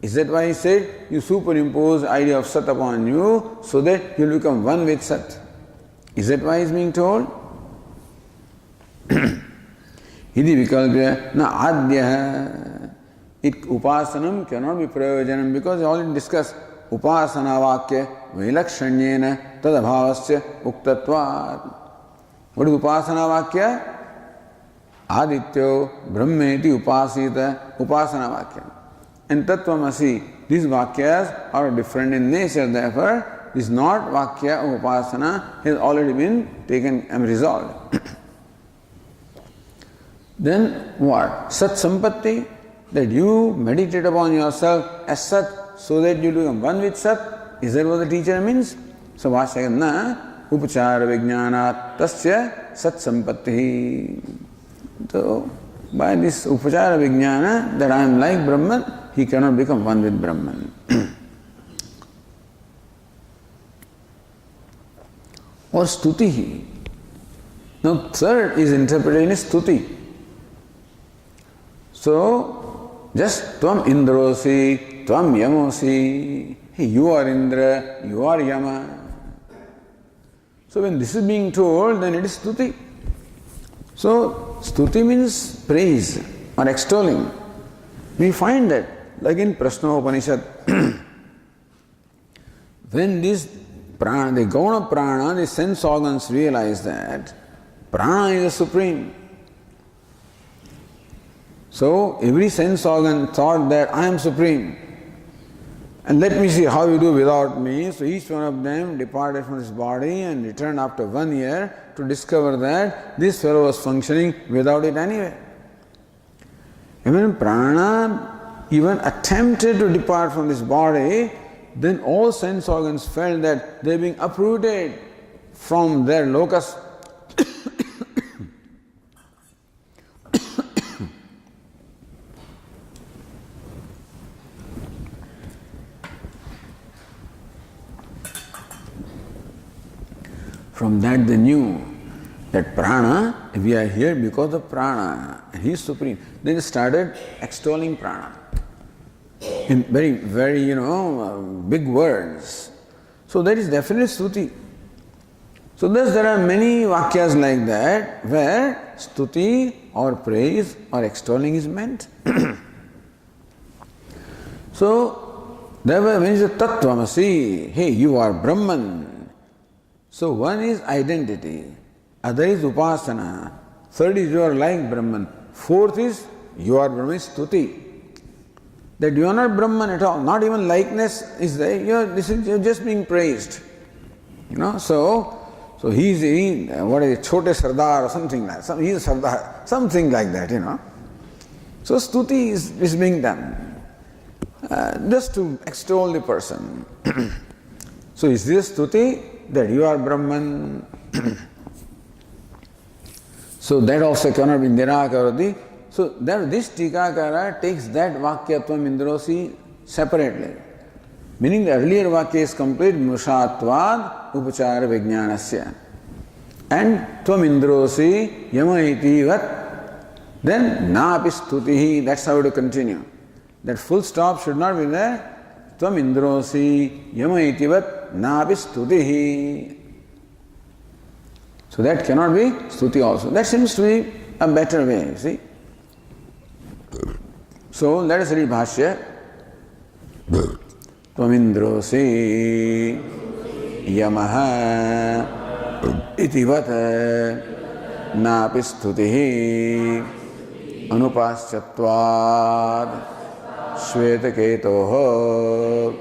Is that why he said, you superimpose the idea of Sat upon you so that you will become one with Sat? Is that why he is being told? Hidi vikalpya na adhyaha. Upasanam cannot be prayojanam because we already discussed Upasana vakya vilakshanyena tadabhavasya uktatvat. What is Upasana vakya? Adityo brahmeti upasita upasana vakya. And tattvamasi, these vakyas are different in nature, therefore this not vakya of upasana has already been taken and resolved. Then what? Sat sampatti, that you meditate upon yourself as Sat, so that you become one with Sat. Is that what the teacher means? So Bhashyakara na upachara vijnanat tasya sat sampatti. So by this upachara vijnana that I am like Brahman, he cannot become one with Brahman. Or stuti. Now third is interpreted in stuti. So just tvam indrosi, tvam yamosi. Hey, you are Indra, you are Yama. So when this is being told, then it is stuti. So stuti means praise or extolling. We find that, like in Prashna Upanishad, when this prana, the Gauna prana, the sense organs realize that prana is the supreme. So every sense organ thought that I am supreme. And let me see how you do without me. So each one of them departed from his body and returned after 1 year to discover that this fellow was functioning without it anyway. Even prana even attempted to depart from this body, then all sense organs felt that they are being uprooted from their locus. From that they knew that prana, we are here because of prana, and he is supreme. Then they started extolling prana in very, very, big words. So that is definitely stuti. So thus there are many vakyas like that where stuti or praise or extolling is meant. So there when you say tattvamasi, hey, you are Brahman. So one is identity, other is upasana, third is you are like Brahman, fourth is you are Brahman, is stuti. That you are not Brahman at all, not even likeness is there, you are just being praised. So he is what is it, Chote Sardar or something like that, he is Sardar, something like that, So stuti is being done, just to extol the person. So is this stuti? That you are Brahman. So that also cannot be nirakarati. So this Tikakara takes that Vakya Tvam Indrosi separately. Meaning the earlier Vakya is complete, Mushatvad Upachara Vijnanasya. And Tvam Indrosi Yama iti vat. Then Napi Stutihi, that's how to continue. That full stop should not be there. Tvam Indrosi Yama iti vat. Napi stutihi. So that cannot be stuti also. That seems to be a better way, you see. So let us read Bhashya. Tvamindrosi yamaha itivat napi stutihi anupasyatvad shvetaketoho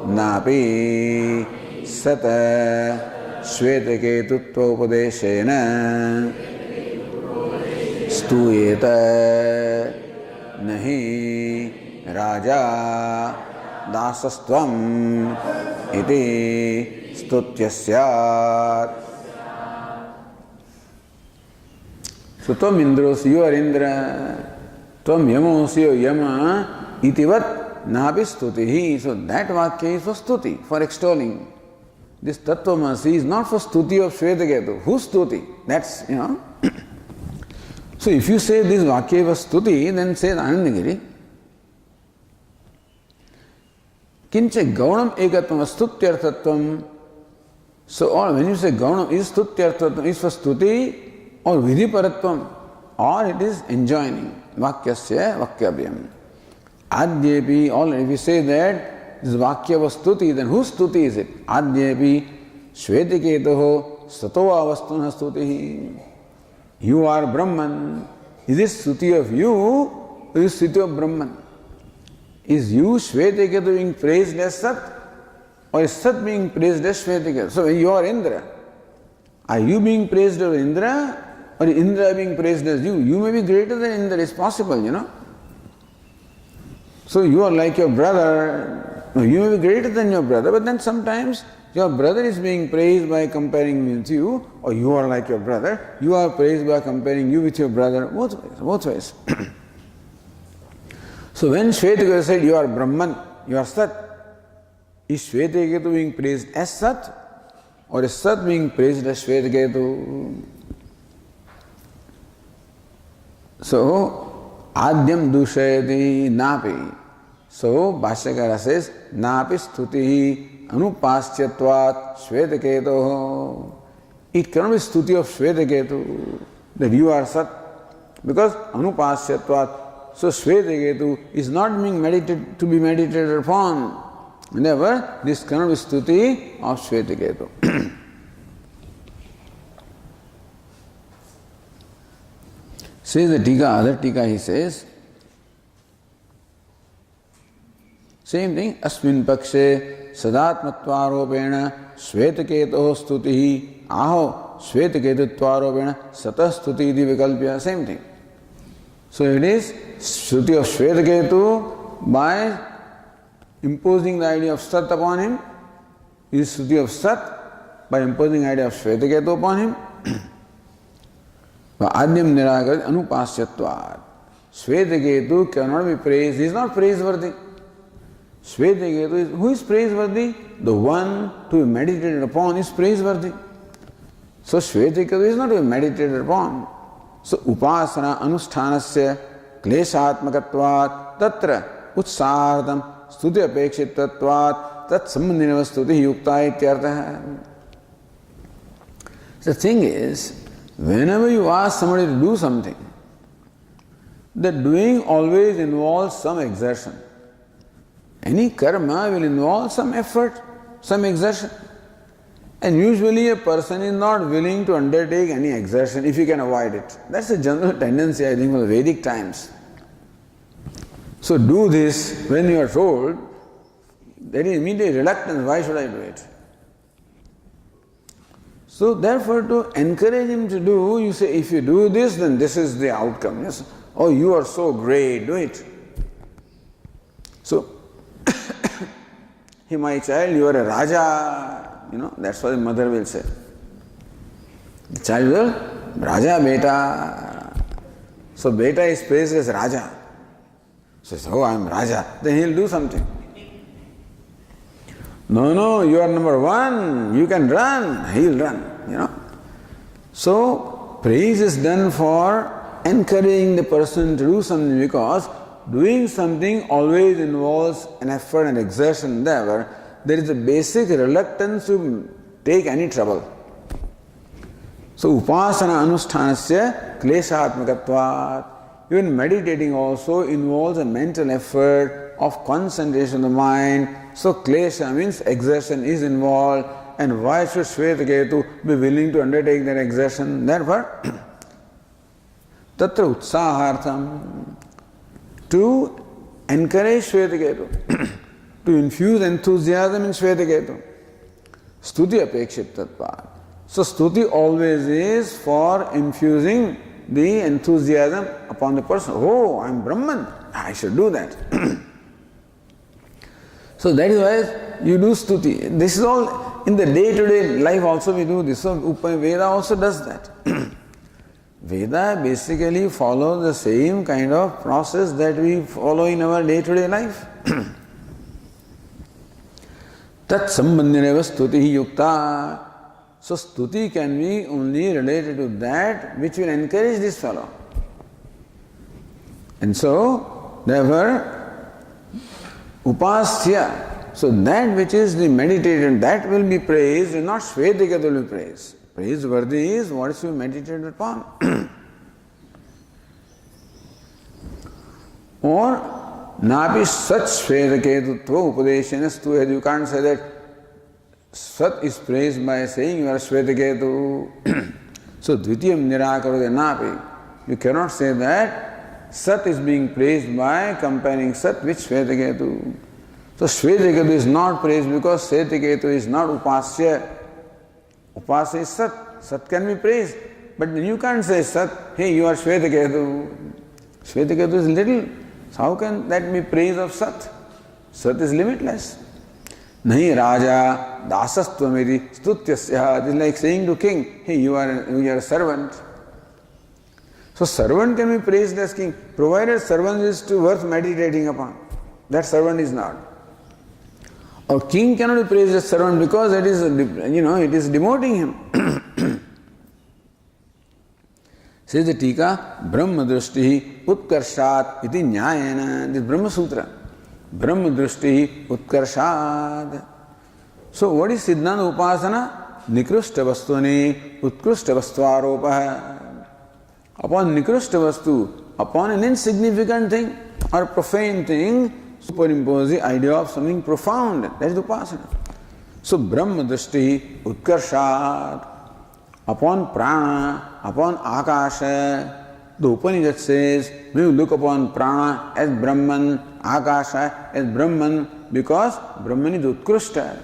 napi sata shvetaketutvopadeshena stuyeta nahi raja dasastvam iti stutyasyat. So tvam indrosi, you are Indra, tvam yamosi, yama itivat Napi stutihi. So that Vakya is for stuti, for extolling. This Tattvamasi is not for stuti of Shvetaketu. Who's stuti? That's, So if you say this Vakya was stuti, then say Anandagiri. Kincha gaunam ekatvam stutyarthatvam. So when you say gaunam is stutyarthatvam, is for stuti or vidhiparatvam, or it is enjoining. Vakyasya vakyabhyam. Adyepi, all if you say that this Vakya was stuti, then whose stuti is it? Adyepi Shvetaketoho satova avastuna stutihi. You are Brahman. Is this stuti of you or is stuti of Brahman? Is you Shvetaketu being praised as Sat or is Sat being praised as Shvetaketu? So when you are Indra, are you being praised as Indra or Indra being praised as you? You may be greater than Indra, it's possible, So you are like your brother. No, you may be greater than your brother, but then sometimes your brother is being praised by comparing with you, or you are like your brother. You are praised by comparing you with your brother. Both ways. So when Shvetaketu said you are Brahman, you are Sat, is Shvetaketu being praised as Sat, or is Sat being praised as Shvetaketu? So Adyam dushayati napi. So Bhashyakara says napi stutihi anupasyatvat Shvetaketu. It cannot be stuti of Shvetaketu that you are Sat, because anupasyatvat. So Shvetaketu is not being meditated to be meditated upon. Never, this cannot be stuti of Shvetaketu. Says the Tika, other Tika he says, same thing, Asmin Pakshe Sadatmatvaropena Shvetiketo Stutihi Aho Shvetiketutvaropena Satah Stutiti Vikalpya, same thing. So it is Shruti of Shvetiketu by imposing the idea of Sat upon him, is Shruti of Sat by imposing the idea of Shvetiketu upon him. Adyam Niragarit Anupasyatvat. Shvetiketu cannot be praised, he is not praiseworthy. Shvetiketu is, who is praiseworthy? The one to be meditated upon is praiseworthy. So Shvetiketu is not to be meditated upon. So Upasana Anusthanasya Kleshatmakatvat Tatra Utsahardam Stuti Apekshittatvat Tat Sambandhinava Stuti Yukta Ityartha. The thing is, whenever you ask somebody to do something, the doing always involves some exertion. Any karma will involve some effort, some exertion. And usually a person is not willing to undertake any exertion if he can avoid it. That's a general tendency, I think, of the Vedic times. So do this when you are told, there is immediate reluctance, why should I do it? So therefore to encourage him to do, you say, if you do this, then this is the outcome. Yes? Oh, you are so great, do it. So, hey my child, you are a Raja. That's what the mother will say. The child will, Raja beta. So beta is praised as Raja. So he says, oh, I am Raja. Then he will do something. No, you are number one. You can run. He will run, So praise is done for encouraging the person to do something, because doing something always involves an effort and exertion there. There is a basic reluctance to take any trouble. So, Upasana Anusthanasya Kleshatmakatvat. Even meditating also involves a mental effort of concentration of the mind. So, Klesha means exertion is involved. And why should Shvetiketu be willing to undertake that exertion? Therefore, Tatra Utsahartham, to encourage Shvetiketu, to infuse enthusiasm in Shvetiketu. Stuti apekshittatvat. So stuti always is for infusing the enthusiasm upon the person. Oh, I am Brahman, I should do that. So that is why you do stuti. This is all in the day-to-day life also we do this. So Veda also does that. Veda basically follows the same kind of process that we follow in our day-to-day life. Tat sambandhineva stuti yukta. So stuti can be only related to that which will encourage this fellow. And so, therefore, upasya, so that which is the meditation, that will be praised, and not Shvetiketu will be praised. Praiseworthy is what is to be meditated upon. Or Napi Sat Shvetiketu Upadeshena Stu. You can't say that Sat is praised by saying you are Shvetiketu. So Dvitiyam Nirakarode Napi. You cannot say that Sat is being praised by comparing Sat with Shvetiketu. So Shvetiketu is not praised because Shvetiketu is not Upasya. Upasya is Sat. Sat can be praised. But you can't say Sat, hey, you are Shvetiketu. Shvetiketu is little. So how can that be praise of Sat? Sat is limitless. Nahi Raja dasastvamiti stutyasya. It is like saying to king, hey, you are a servant. So servant can be praised as king, provided servant is worth meditating upon. That servant is not. Or king cannot be praised as servant because it is, it is demoting him. Says the Tika, Brahma Drushti Utkarshat iti Nyayana. This Brahma Sutra. Brahma Drushti Utkarshat. So what is Siddhanta Upasana? Nikrushta Vastvani Utkrishta Vastvaropaha. Upon Nikrushta Vastu, upon an insignificant thing or profane thing, superimpose the idea of something profound. That is Upasana. So Brahma Drushti Utkarshat. Upon prana, upon akasha, The Upanishad says, when you look upon prana as Brahman, Akasha as Brahman, because Brahman is Utkrishta.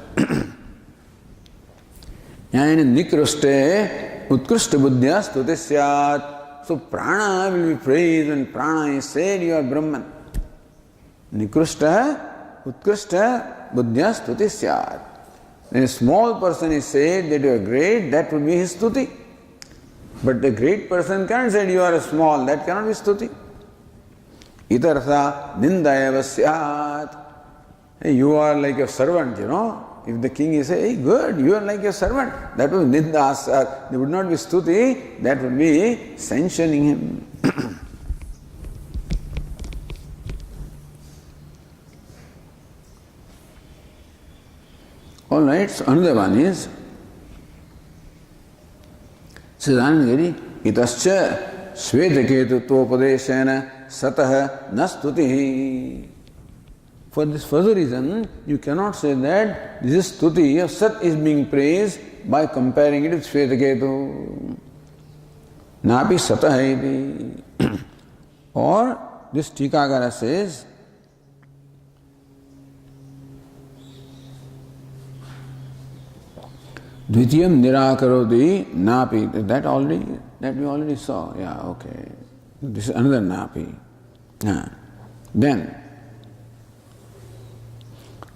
And Nikrushte, Utkrishta buddhya stuti syat. So prana will be praised when prana is said, you are Brahman. Nikrushta, Utkrishta buddhya stuti syat. When a small person is said that you are great, that would be his stuti. But the great person can't say you are small, that cannot be stuti. Itartha nindayava syat. Hey, you are like a servant, you know. If the king is saying, hey, good, you are like a servant, that would be ninda. There would not be stuti, that would be sanctioning him. All right, so another one is Siddhanagiri itascha Shvetaketutvopadeshena satah nastutihi. For this further reason, you cannot say that this is stuti of Sat is being praised by comparing it with Shvetaketu. Napi satah iti. Or this Tikagara says, Dvitiyam nirakaroti napi. That we already saw. Yeah, okay. This is another napi. Then,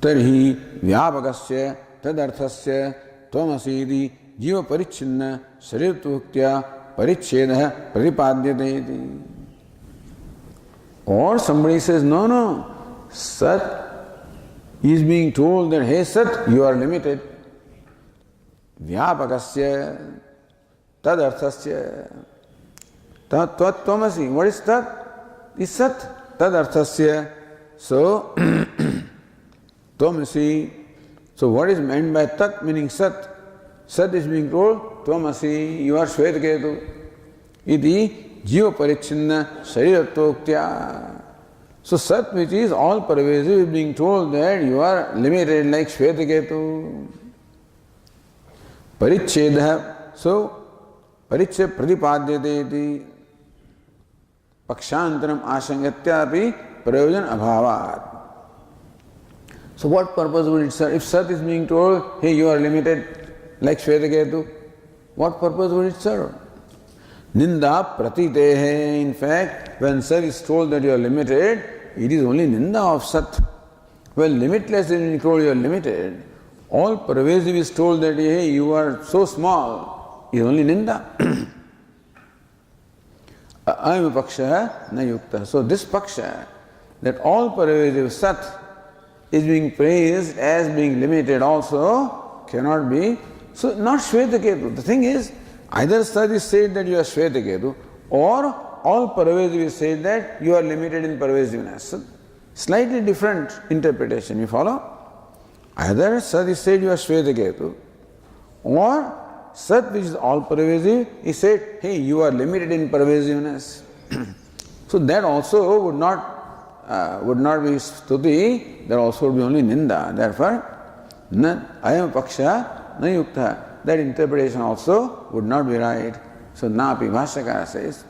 tarhi vyapakasya tadarthasya tvamasidi jiva parichinna sharirtuktya parichedah pratipadyate. Or somebody says, no, Sat is being told that, hey Sat, you are limited. Vyapakasya tadarthasya tvamasi. What is Tat? Is Sat. Tadarthasya. So, tvamasi. So what is meant by Tat meaning Sat? Sat is being told, tvamasi, you are Shvetaketu. Iti jiva parichinna sharirattoktya. So Sat, which is all pervasive, is being told that you are limited like Shvetaketu. Parichedah. So Pariche pratipadyate iti pakshantaram ashangatyapi prayojan abhavat. So what purpose would it serve? If Sat is being told, hey, you are limited like Shvetaketu, what purpose would it serve? Ninda pratitehe. In fact, when Sat is told that you are limited, it is only ninda of Sat. When limitless is being told you are limited, all pervasive is told that, hey, you are so small, is only ninda. Ayam paksha na yukta. So this paksha, that all pervasive Sat is being praised as being limited also, cannot be. So not Shvetaketu. The thing is, either Sat is said that you are Shvetaketu, or all pervasive is said that you are limited in pervasiveness. So slightly different interpretation, you follow? Either Sat is said you are Shvetaketu, or Sat, which is all pervasive, is said, hey, you are limited in pervasiveness. So that also would not be stuti, that also would be only ninda. Therefore, ayam paksha na yukta. That interpretation also would not be right. So napi, Bhashyakara says,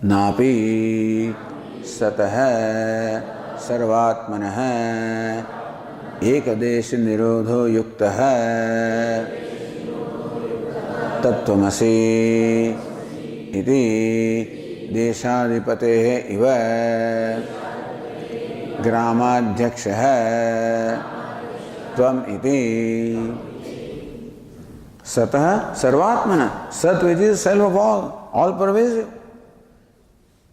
napi satah sarvatmanah ekadesh nirodho yuktah tattvamasi iti deshadipateh iva gramadhyakshah tvam iti satah sarvatmana. Sat, which is self of all pervasive.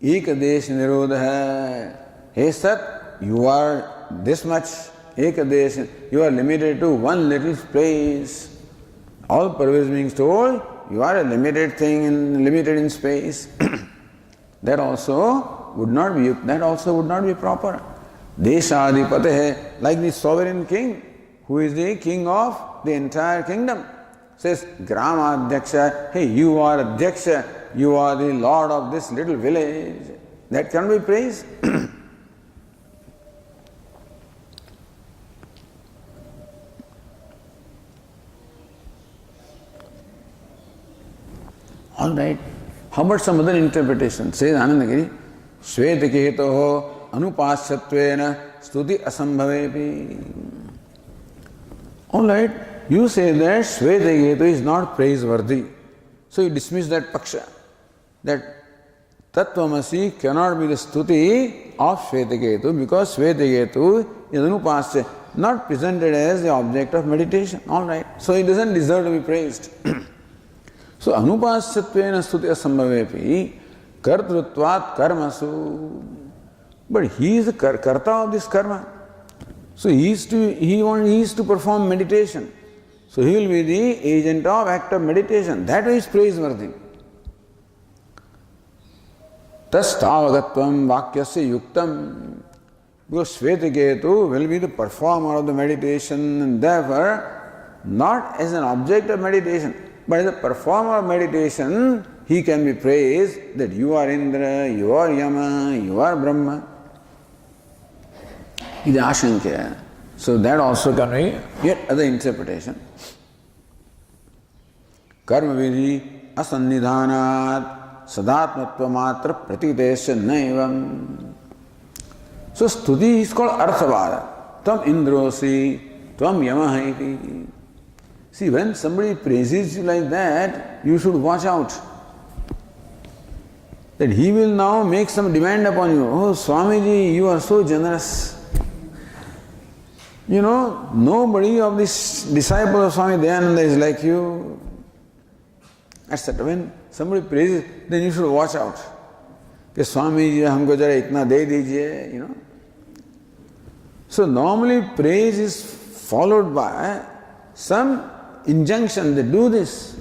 Ekadesh nirodha. Hey Sat, you are this much. Ekadesh, you are limited to one little place. All pervasive being told, you are a limited thing, limited in space. That also would not be proper. Deshadipateh, like the sovereign king, who is the king of the entire kingdom, says Gramadhyaksha, hey, you are Adhyaksha, you are the lord of this little village. That can be praised. All right. How about some other interpretation? Says Anandagiri, Shvetiketo anupasyattvena stuti asambhavepi. All right, you say that Shvetiketu is not praiseworthy. So you dismiss that paksha, that Tattvamasi cannot be the stuti of Shvetiketu because Shvetiketu is anupasya, not presented as the object of meditation. All right, so he doesn't deserve to be praised. So anupasyattvena stuti asambhavepi kartrutvat karmasu. But he is the karta of this karma. So he is to perform meditation. So he will be the agent of act of meditation. That is praiseworthy. Tastavagatvam vakyasya yuktam. Because Shvetiketu will be the performer of the meditation and therefore not as an object of meditation, but as a performer of meditation, he can be praised that you are Indra, you are Yama, you are Brahma. It is Ashankya. So that also can be yet other interpretation. Karma vidhi asannidhanat sadatmatva matra pratitesya naivam. So stuti is called arthavada. Tvam indrosi, tvam yamahaiti. See, when somebody praises you like that, you should watch out. That he will now make some demand upon you. Oh, Swamiji, you are so generous. You know, nobody of this disciple of Swami Dayananda is like you. Etc. When somebody praises, then you should watch out. That Swamiji, humko jara itna de dijiye, you know. So normally praise is followed by some injunction that do this.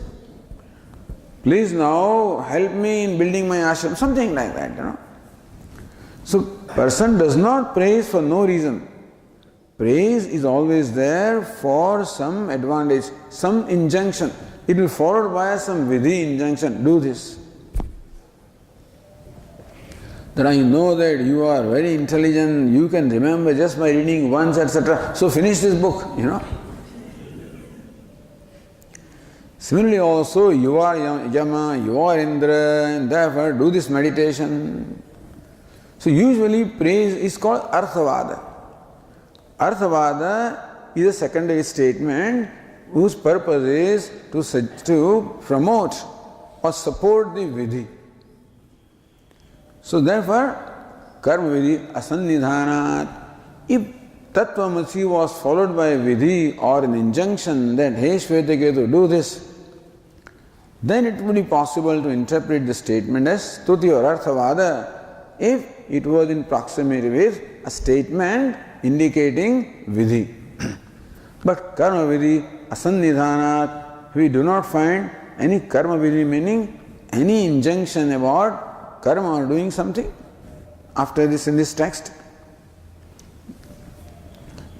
Please now help me in building my ashram, something like that, you know. So person does not praise for no reason. Praise is always there for some advantage, some injunction. It will be followed by some vidhi injunction, do this. That I know that you are very intelligent, you can remember just by reading once, etc. So finish this book, you know. Similarly also, you are Yama, you are Indra, and therefore do this meditation. So usually praise is called Arthavada. Arthavada is a secondary statement whose purpose is to promote or support the vidhi. So therefore, karma vidhi asannidhanat. If Tattvamasi was followed by a vidhi or an injunction that, hey Shvetiketu, do this, then it would be possible to interpret the statement as stuti or arthavada if it was in proximity with a statement indicating vidhi. But karma vidhi asannidhanat, we do not find any karma vidhi meaning any injunction about karma or doing something after this in this text.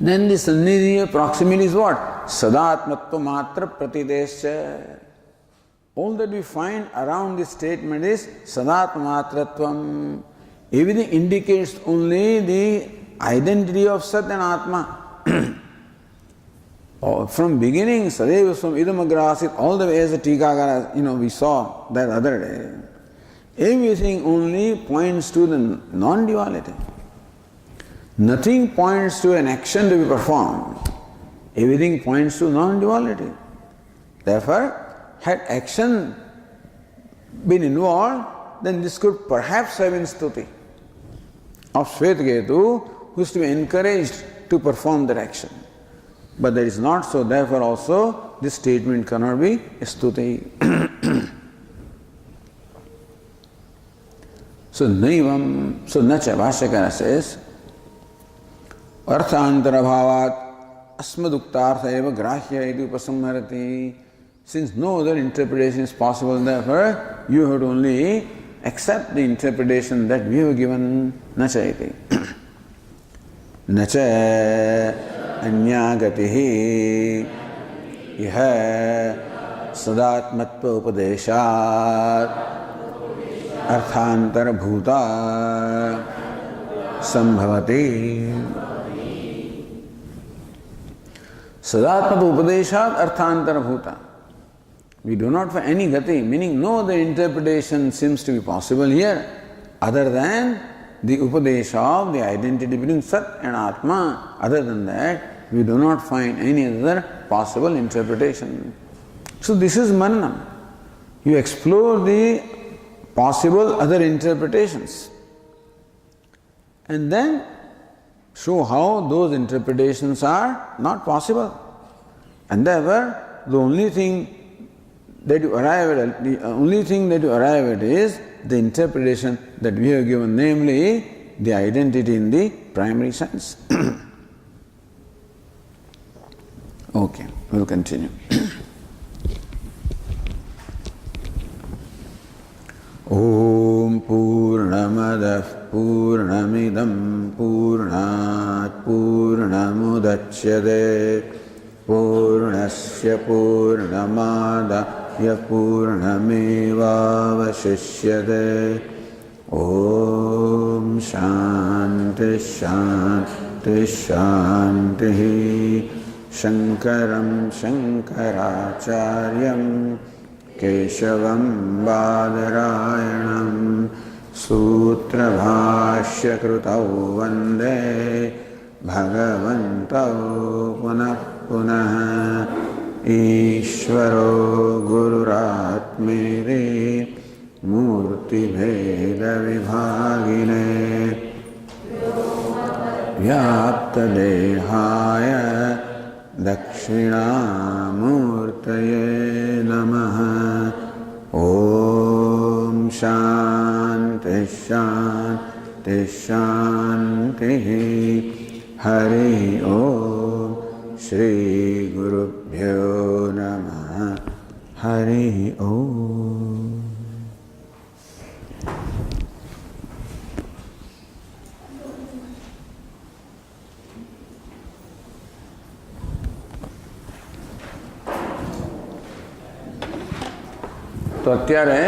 Then the sannidhi proximity is what? Sadatmatva matra pratidesya. All that we find around this statement is sadatmatratvam. Everything indicates only the identity of Sat and Atma. From beginning, Sadeva Swam Idamagrasit, all the way as a Tikagara, we saw that other day. Everything only points to the non-duality. Nothing points to an action to be performed. Everything points to non-duality. Therefore, had action been involved, then this could perhaps have been stuti of Shvetiketu, who is to be encouraged to perform that action. But that is not so, therefore also this statement cannot be stuti. So naivam, so nacha, Bhashyakara says, arthantara bhavat asmaduktartha eva grahya iti upasamharati. Since no other interpretation is possible, therefore you have to only accept the interpretation that we have given, nacha iti. Nacha anyagatihi iha sadatmatva upadeshat arthantara bhuta sambhavati. Sadatmatva upadeshat arthantara bhuta. We do not find any gati, meaning no other interpretation seems to be possible here other than the upadesha of the identity between Sat and Atma. Other than that, we do not find any other possible interpretation. So this is Mananam. You explore the possible other interpretations and then show how those interpretations are not possible. And therefore, the only thing that you arrive at is the interpretation that we have given, namely the identity in the primary sense. Okay, we'll continue. Om Purnamadah Purnamidam Purnat Purnamudachyate Purnasya Purnamada Purnamevavashishyate. Om Shanti Shanti Shanti. Shankaram Shankaracharyam Keshavam Badarayanam Sutra Bhashya Krutau Vande Bhagavantau Punah Punah Ishvaro Gururatmeri Murti Bheda Vibhagine Vyapta Dehaya Dakshinamurtaye Namaha. Om Shanti Shanti Shanti. Hari Om. Shri Gurubhyo Namaha. Hari Om. तो અત્યારે